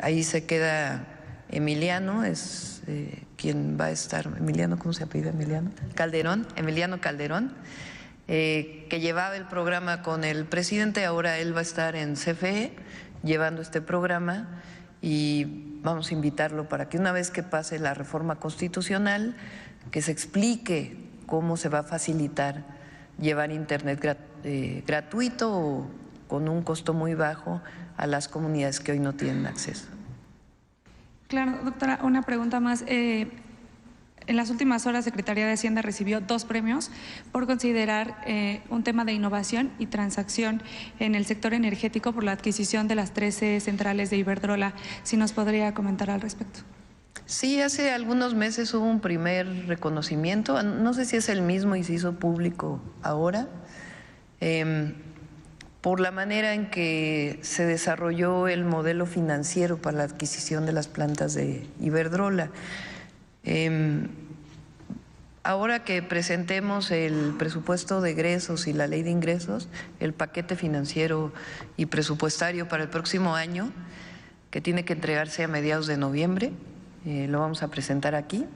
Ahí se queda Emiliano, es quien va a estar, Emiliano, ¿cómo se apellida Emiliano? Calderón, Emiliano Calderón, que llevaba el programa con el presidente, ahora él va a estar en CFE llevando este programa y vamos a invitarlo para que una vez que pase la reforma constitucional, que se explique cómo se va a facilitar llevar Internet gratuito o con un costo muy bajo a las comunidades que hoy no tienen acceso. Claro, doctora, una pregunta más. En las últimas horas, Secretaría de Hacienda recibió 2 premios por considerar un tema de innovación y transacción en el sector energético por la adquisición de las 13 centrales de Iberdrola. Si nos podría comentar al respecto. Sí, hace algunos meses hubo un primer reconocimiento, no sé si es el mismo y se hizo público ahora, por la manera en que se desarrolló el modelo financiero para la adquisición de las plantas de Iberdrola. Ahora que presentemos el presupuesto de egresos y la ley de ingresos, el paquete financiero y presupuestario para el próximo año, que tiene que entregarse a mediados de noviembre, lo vamos a presentar aquí,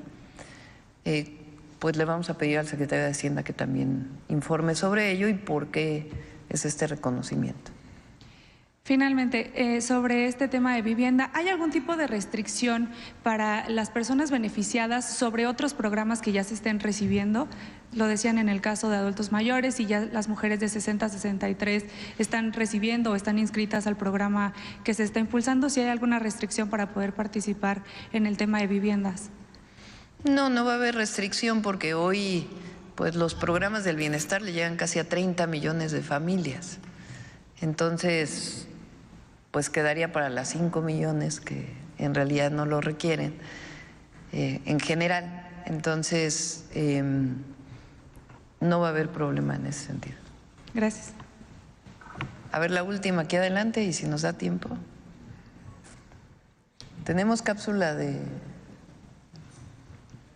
pues le vamos a pedir al secretario de Hacienda que también informe sobre ello y por qué es este reconocimiento. Finalmente, sobre este tema de vivienda, ¿hay algún tipo de restricción para las personas beneficiadas sobre otros programas que ya se estén recibiendo? Lo decían en el caso de adultos mayores y ya las mujeres de 60 a 63 están recibiendo o están inscritas al programa que se está impulsando. ¿Si hay alguna restricción para poder participar en el tema de viviendas? No, no va a haber restricción porque hoy pues los programas del bienestar le llegan casi a 30 millones de familias. Entonces, pues quedaría para las 5 millones que en realidad no lo requieren en general. Entonces, no va a haber problema en ese sentido. Gracias. A ver la última aquí adelante y si nos da tiempo. Tenemos cápsula de...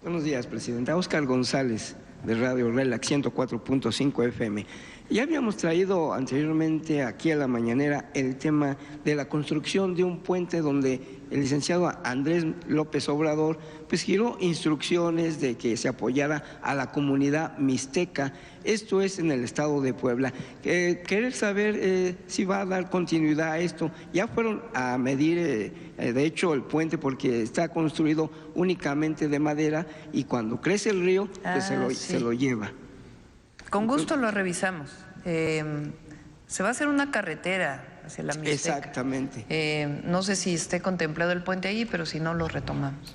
Buenos días, Presidenta. Óscar González, de Radio Relax 104.5 FM. Ya habíamos traído anteriormente aquí a la mañanera el tema de la construcción de un puente donde el licenciado Andrés López Obrador pues giró instrucciones de que se apoyara a la comunidad mixteca, esto es en el estado de Puebla. Querer saber si va a dar continuidad a esto. Ya fueron a medir, de hecho, el puente porque está construido únicamente de madera y cuando crece el río pues se lo lleva. Con gusto lo revisamos. Se va a hacer una carretera hacia la Mixteca. Exactamente. No sé si esté contemplado el puente ahí, pero si no, lo retomamos.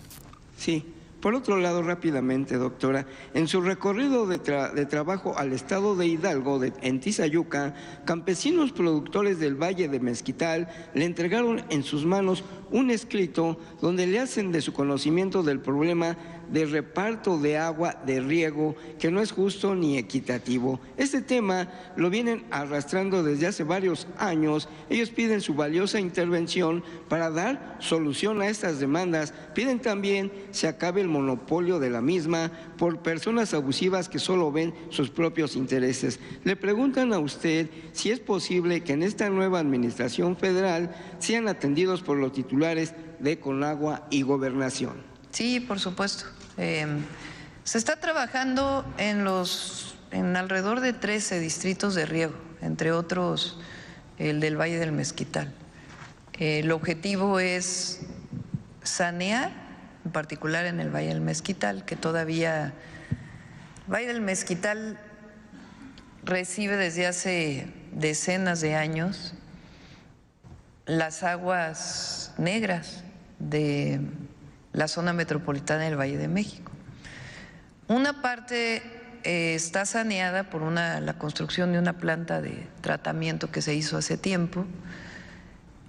Sí. Por otro lado, rápidamente, doctora, en su recorrido de trabajo al estado de Hidalgo, en Tizayuca, campesinos productores del Valle de Mezquital le entregaron en sus manos un escrito donde le hacen de su conocimiento del problema de reparto de agua de riego que no es justo ni equitativo. Este tema lo vienen arrastrando desde hace varios años. Ellos piden su valiosa intervención para dar solución a estas demandas. Piden también se acabe el monopolio de la misma por personas abusivas que solo ven sus propios intereses. Le preguntan a usted si es posible que en esta nueva administración federal sean atendidos por los titulares de Conagua y Gobernación. Sí, por supuesto. Se está trabajando en los en alrededor de 13 distritos de riego, entre otros el del Valle del Mezquital. El objetivo es sanear, en particular en el Valle del Mezquital, que todavía el Valle del Mezquital recibe desde hace decenas de años las aguas negras de la zona metropolitana del Valle de México. Una parte está saneada por la construcción de una planta de tratamiento que se hizo hace tiempo,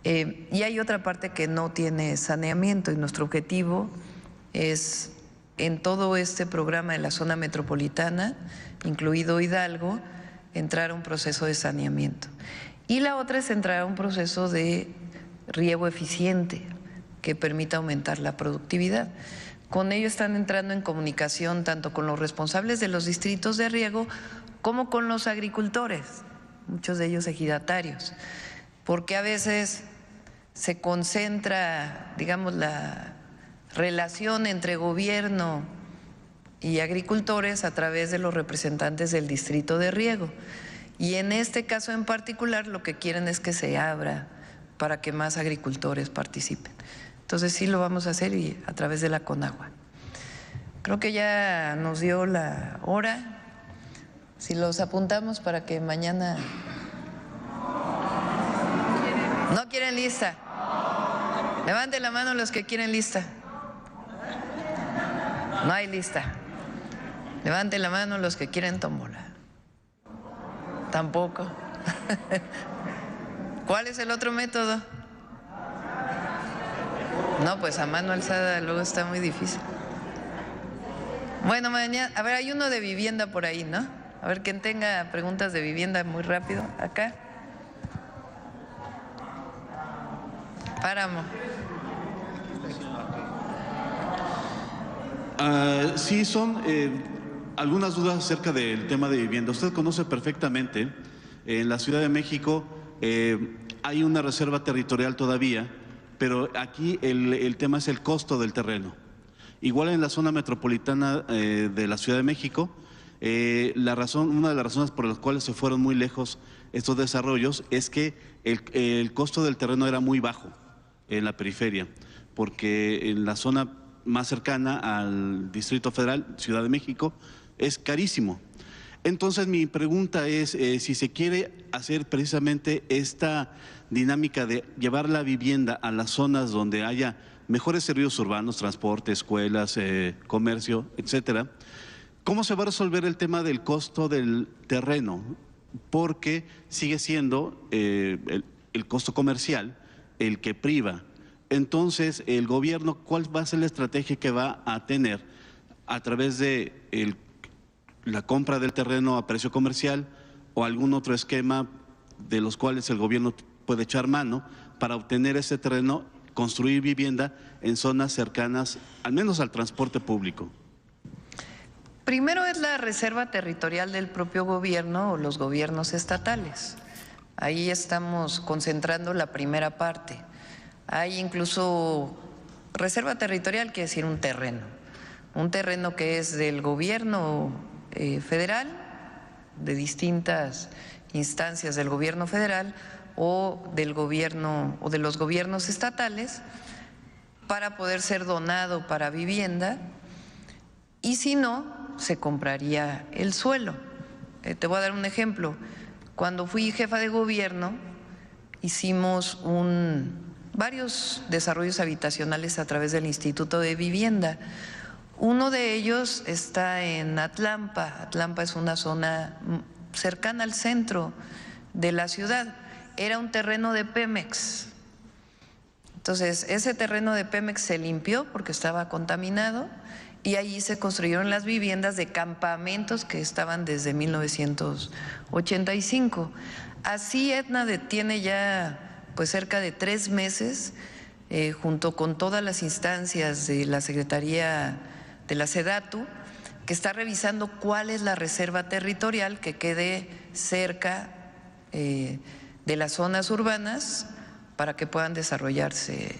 y hay otra parte que no tiene saneamiento, y nuestro objetivo es, en todo este programa de la zona metropolitana, incluido Hidalgo, entrar a un proceso de saneamiento. Y la otra es entrar a un proceso de riego eficiente que permita aumentar la productividad. Con ello están entrando en comunicación tanto con los responsables de los distritos de riego como con los agricultores, muchos de ellos ejidatarios, porque a veces se concentra, digamos, la relación entre gobierno y agricultores a través de los representantes del distrito de riego. Y en este caso en particular lo que quieren es que se abra para que más agricultores participen. Entonces sí lo vamos a hacer, y a través de la Conagua. Creo que ya nos dio la hora. Si los apuntamos para que mañana… ¿No quieren lista? Levanten la mano los que quieren lista. No hay lista. Levanten la mano los que quieren tómbola. Tampoco. ¿Cuál es el otro método? No, pues a mano alzada luego está muy difícil. Bueno, mañana, a ver, hay uno de vivienda por ahí, ¿no? A ver, quien tenga preguntas de vivienda muy rápido, acá. Páramo. Sí, son algunas dudas acerca del tema de vivienda. Usted conoce perfectamente, en la Ciudad de México hay una reserva territorial todavía, pero aquí el tema es el costo del terreno. Igual en la zona metropolitana de la Ciudad de México, una de las razones por las cuales se fueron muy lejos estos desarrollos es que el costo del terreno era muy bajo en la periferia, porque en la zona más cercana al Distrito Federal, Ciudad de México, es carísimo. Entonces mi pregunta es si se quiere hacer precisamente esta dinámica de llevar la vivienda a las zonas donde haya mejores servicios urbanos, transporte, escuelas, comercio, etcétera. ¿Cómo se va a resolver el tema del costo del terreno? Porque sigue siendo el costo comercial el que priva. Entonces, el gobierno, ¿cuál va a ser la estrategia que va a tener a través de la compra del terreno a precio comercial o algún otro esquema de los cuales el gobierno puede echar mano para obtener ese terreno, construir vivienda en zonas cercanas, al menos al transporte público? Primero es la reserva territorial del propio gobierno o los gobiernos estatales. Ahí estamos concentrando la primera parte. Hay incluso reserva territorial, quiere decir un terreno que es del gobierno federal, de distintas instancias del gobierno federal o del gobierno o de los gobiernos estatales, para poder ser donado para vivienda, y si no, se compraría el suelo. Te voy a dar un ejemplo. Cuando fui jefa de gobierno, hicimos varios desarrollos habitacionales a través del Instituto de Vivienda. Uno de ellos está en Atlampa. Atlampa es una zona cercana al centro de la ciudad. Era un terreno de Pemex. Entonces, ese terreno de Pemex se limpió porque estaba contaminado, y allí se construyeron las viviendas de campamentos que estaban desde 1985. Así Aetna tiene ya pues cerca de 3 meses, junto con todas las instancias de la Secretaría de la SEDATU, que está revisando cuál es la reserva territorial que quede cerca de las zonas urbanas para que puedan desarrollarse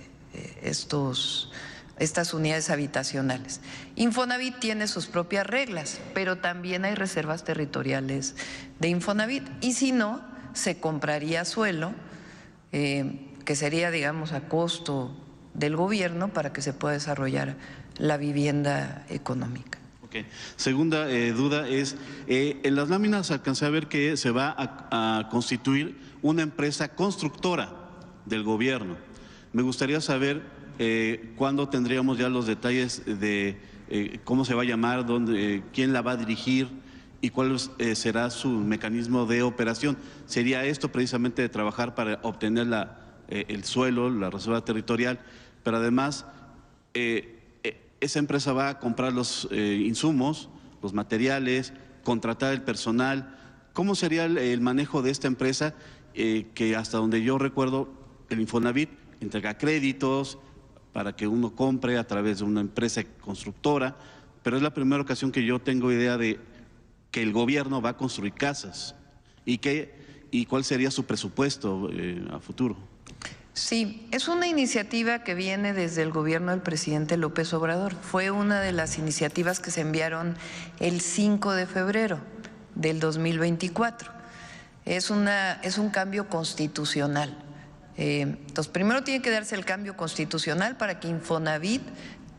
estos estas unidades habitacionales. Infonavit tiene sus propias reglas, pero también hay reservas territoriales de Infonavit, y si no, se compraría suelo, que sería, digamos, a costo del gobierno para que se pueda desarrollar la vivienda económica. Okay. Segunda duda es, en las láminas alcancé a ver que se va a constituir una empresa constructora del gobierno. Me gustaría saber cuándo tendríamos ya los detalles de cómo se va a llamar, quién la va a dirigir y cuál será su mecanismo de operación. ¿Sería esto precisamente de trabajar para obtener el suelo, la reserva territorial, pero además esa empresa va a comprar los insumos, los materiales, contratar el personal? ¿Cómo sería el manejo de esta empresa que hasta donde yo recuerdo el Infonavit entrega créditos para que uno compre a través de una empresa constructora, pero es la primera ocasión que yo tengo idea de que el gobierno va a construir casas y cuál sería su presupuesto a futuro? Sí, es una iniciativa que viene desde el gobierno del presidente López Obrador. Fue una de las iniciativas que se enviaron el 5 de febrero del 2024. Es un cambio constitucional. Entonces, primero tiene que darse el cambio constitucional para que Infonavit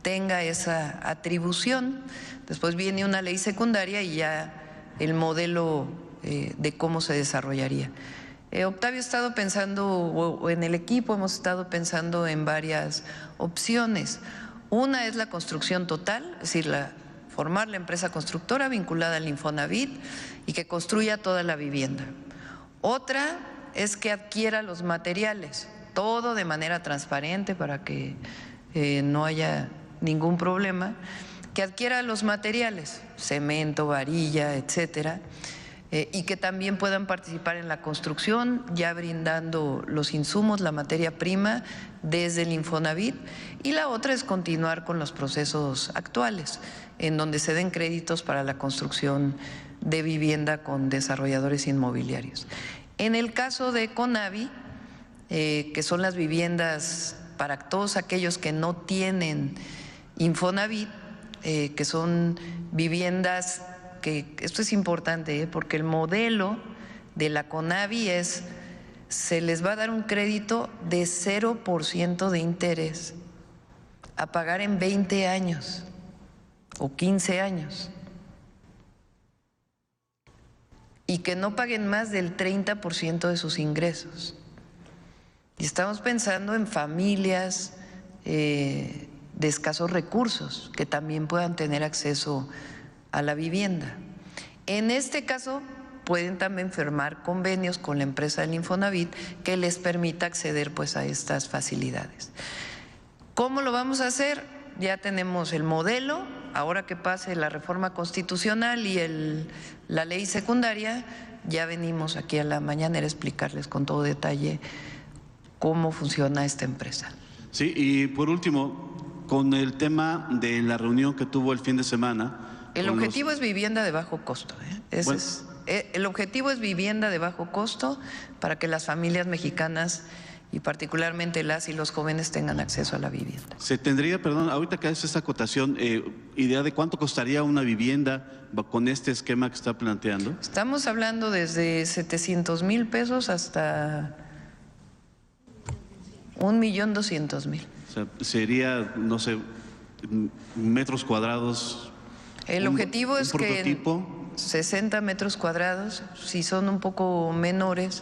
tenga esa atribución. Después viene una ley secundaria y ya el modelo de cómo se desarrollaría. Octavio ha estado pensando, o en el equipo hemos estado pensando en varias opciones. Una es la construcción total, es decir, formar la empresa constructora vinculada al Infonavit y que construya toda la vivienda. Otra es que adquiera los materiales, todo de manera transparente para que no haya ningún problema, que adquiera los materiales, cemento, varilla, etcétera, y que también puedan participar en la construcción, ya brindando los insumos, la materia prima desde el Infonavit. Y la otra es continuar con los procesos actuales, en donde se den créditos para la construcción de vivienda con desarrolladores inmobiliarios. En el caso de Conavi, que son las viviendas para todos aquellos que no tienen Infonavit, que son viviendas que, esto es importante, porque el modelo de la Conavi es, se les va a dar un crédito de 0% de interés a pagar en 20 años o 15 años. Y que no paguen más del 30% de sus ingresos. Y estamos pensando en familias de escasos recursos que también puedan tener acceso a la vivienda. En este caso, pueden también firmar convenios con la empresa del Infonavit que les permita acceder pues a estas facilidades. ¿Cómo lo vamos a hacer? Ya tenemos el modelo. Ahora que pase la reforma constitucional y la ley secundaria, ya venimos aquí a la mañanera a explicarles con todo detalle cómo funciona esta empresa. Sí, y por último, con el tema de la reunión que tuvo el fin de semana. El objetivo es vivienda de bajo costo. El objetivo es vivienda de bajo costo para que las familias mexicanas y particularmente las y los jóvenes tengan acceso a la vivienda. ¿Se tendría, perdón, ahorita que hace esta acotación, idea de cuánto costaría una vivienda con este esquema que está planteando? Estamos hablando desde 700,000 pesos hasta 1,200,000. O sea, sería, no sé, metros cuadrados. El objetivo es que 60 metros cuadrados, si son un poco menores,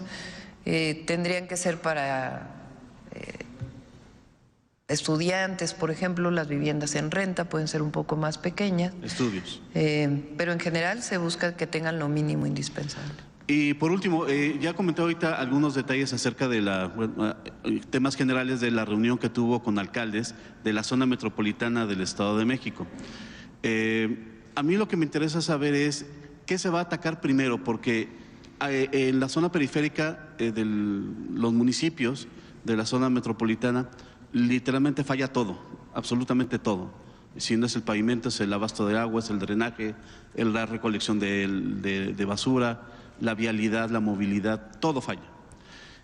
tendrían que ser para estudiantes, por ejemplo. Las viviendas en renta pueden ser un poco más pequeñas. Estudios. Pero en general se busca que tengan lo mínimo indispensable. Y por último, ya comenté ahorita algunos detalles acerca de temas generales de la reunión que tuvo con alcaldes de la zona metropolitana del Estado de México. A mí lo que me interesa saber es qué se va a atacar primero, porque en la zona periférica de los municipios de la zona metropolitana literalmente falla todo, absolutamente todo. Si no es el pavimento, es el abasto de agua, es el drenaje, la recolección de basura, la vialidad, la movilidad, todo falla.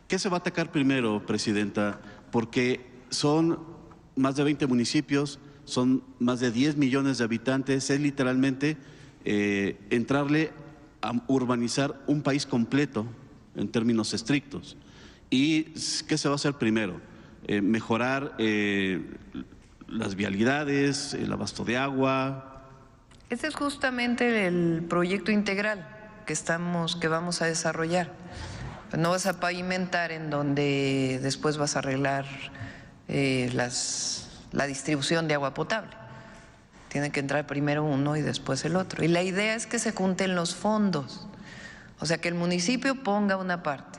¿Qué se va a atacar primero, Presidenta? Porque son más de 20 municipios, son más de 10 millones de habitantes, es literalmente entrarle a urbanizar un país completo en términos estrictos. ¿Y qué se va a hacer primero? Mejorar las vialidades, el abasto de agua. Este es justamente el proyecto integral que vamos a desarrollar. No vas a pavimentar en donde después vas a arreglar la distribución de agua potable. Tiene que entrar primero uno y después el otro. Y la idea es que se junten los fondos, o sea, que el municipio ponga una parte,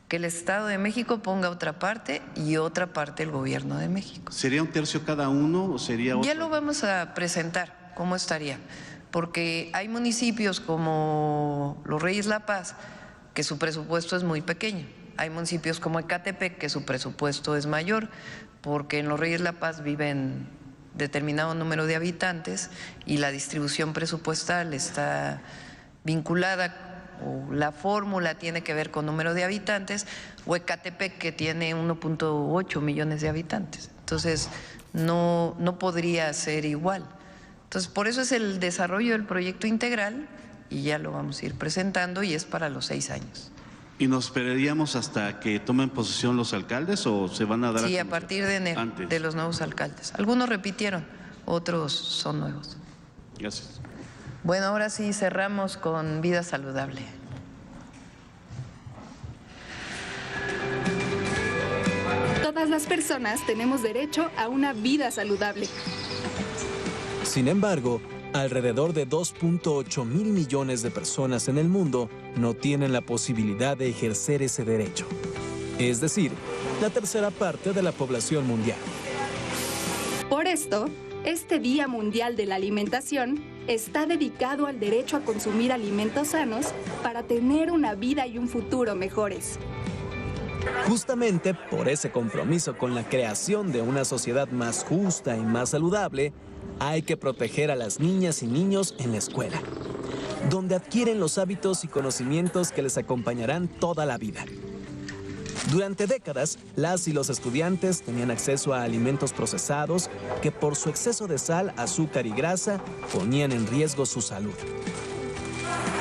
que el Estado de México ponga otra parte y otra parte el Gobierno de México. ¿Sería un tercio cada uno o sería otro? Ya lo vamos a presentar, cómo estaría, porque hay municipios como Los Reyes La Paz que su presupuesto es muy pequeño. Hay municipios como Ecatepec que su presupuesto es mayor, porque en Los Reyes La Paz viven determinado número de habitantes y la distribución presupuestal está vinculada, o la fórmula tiene que ver con número de habitantes, o Ecatepec, que tiene 1.8 millones de habitantes. Entonces, no podría ser igual. Entonces, por eso es el desarrollo del proyecto integral y ya lo vamos a ir presentando y es para los 6 años. ¿Y nos esperaríamos hasta que tomen posesión los alcaldes o se van a dar? Sí, a partir de enero, de los nuevos alcaldes. Algunos repitieron, otros son nuevos. Gracias. Bueno, ahora sí cerramos con vida saludable. Todas las personas tenemos derecho a una vida saludable. Sin embargo, alrededor de 2.8 mil millones de personas en el mundo no tienen la posibilidad de ejercer ese derecho. Es decir, la tercera parte de la población mundial. Por esto, este Día Mundial de la Alimentación está dedicado al derecho a consumir alimentos sanos para tener una vida y un futuro mejores. Justamente por ese compromiso con la creación de una sociedad más justa y más saludable, hay que proteger a las niñas y niños en la escuela, donde adquieren los hábitos y conocimientos que les acompañarán toda la vida. Durante décadas, las y los estudiantes tenían acceso a alimentos procesados que por su exceso de sal, azúcar y grasa ponían en riesgo su salud.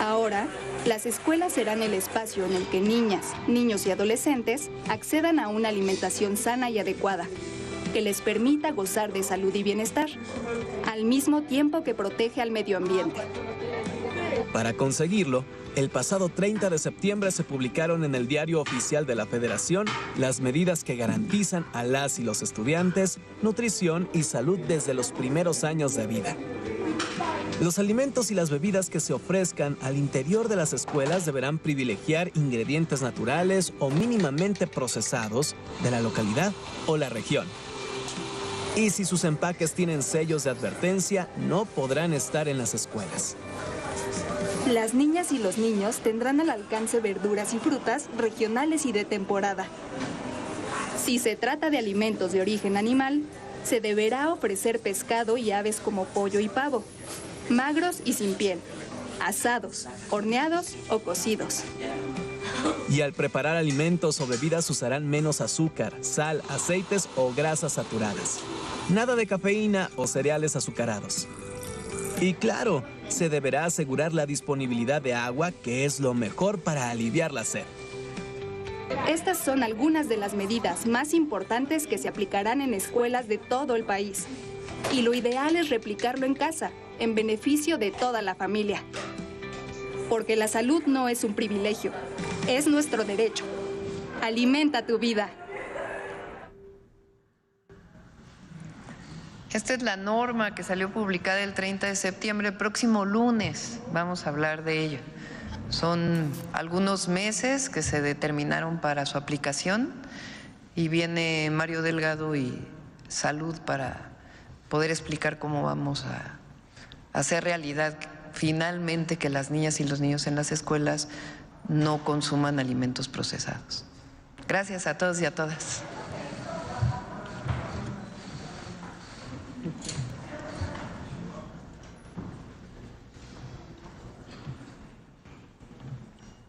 Ahora, las escuelas serán el espacio en el que niñas, niños y adolescentes accedan a una alimentación sana y adecuada, que les permita gozar de salud y bienestar, al mismo tiempo que protege al medio ambiente. Para conseguirlo, el pasado 30 de septiembre se publicaron en el Diario Oficial de la Federación las medidas que garantizan a las y los estudiantes nutrición y salud desde los primeros años de vida. Los alimentos y las bebidas que se ofrezcan al interior de las escuelas deberán privilegiar ingredientes naturales o mínimamente procesados de la localidad o la región. Y si sus empaques tienen sellos de advertencia, no podrán estar en las escuelas. Las niñas y los niños tendrán al alcance verduras y frutas regionales y de temporada. Si se trata de alimentos de origen animal, se deberá ofrecer pescado y aves como pollo y pavo, magros y sin piel, asados, horneados o cocidos. Y al preparar alimentos o bebidas usarán menos azúcar, sal, aceites o grasas saturadas. Nada de cafeína o cereales azucarados. Y claro, se deberá asegurar la disponibilidad de agua, que es lo mejor para aliviar la sed. Estas son algunas de las medidas más importantes que se aplicarán en escuelas de todo el país. Y lo ideal es replicarlo en casa, en beneficio de toda la familia. Porque la salud no es un privilegio, es nuestro derecho. Alimenta tu vida. Esta es la norma que salió publicada el 30 de septiembre. El próximo lunes vamos a hablar de ello. Son algunos meses que se determinaron para su aplicación y viene Mario Delgado y Salud para poder explicar cómo vamos a hacer realidad finalmente que las niñas y los niños en las escuelas no consuman alimentos procesados. Gracias a todos y a todas.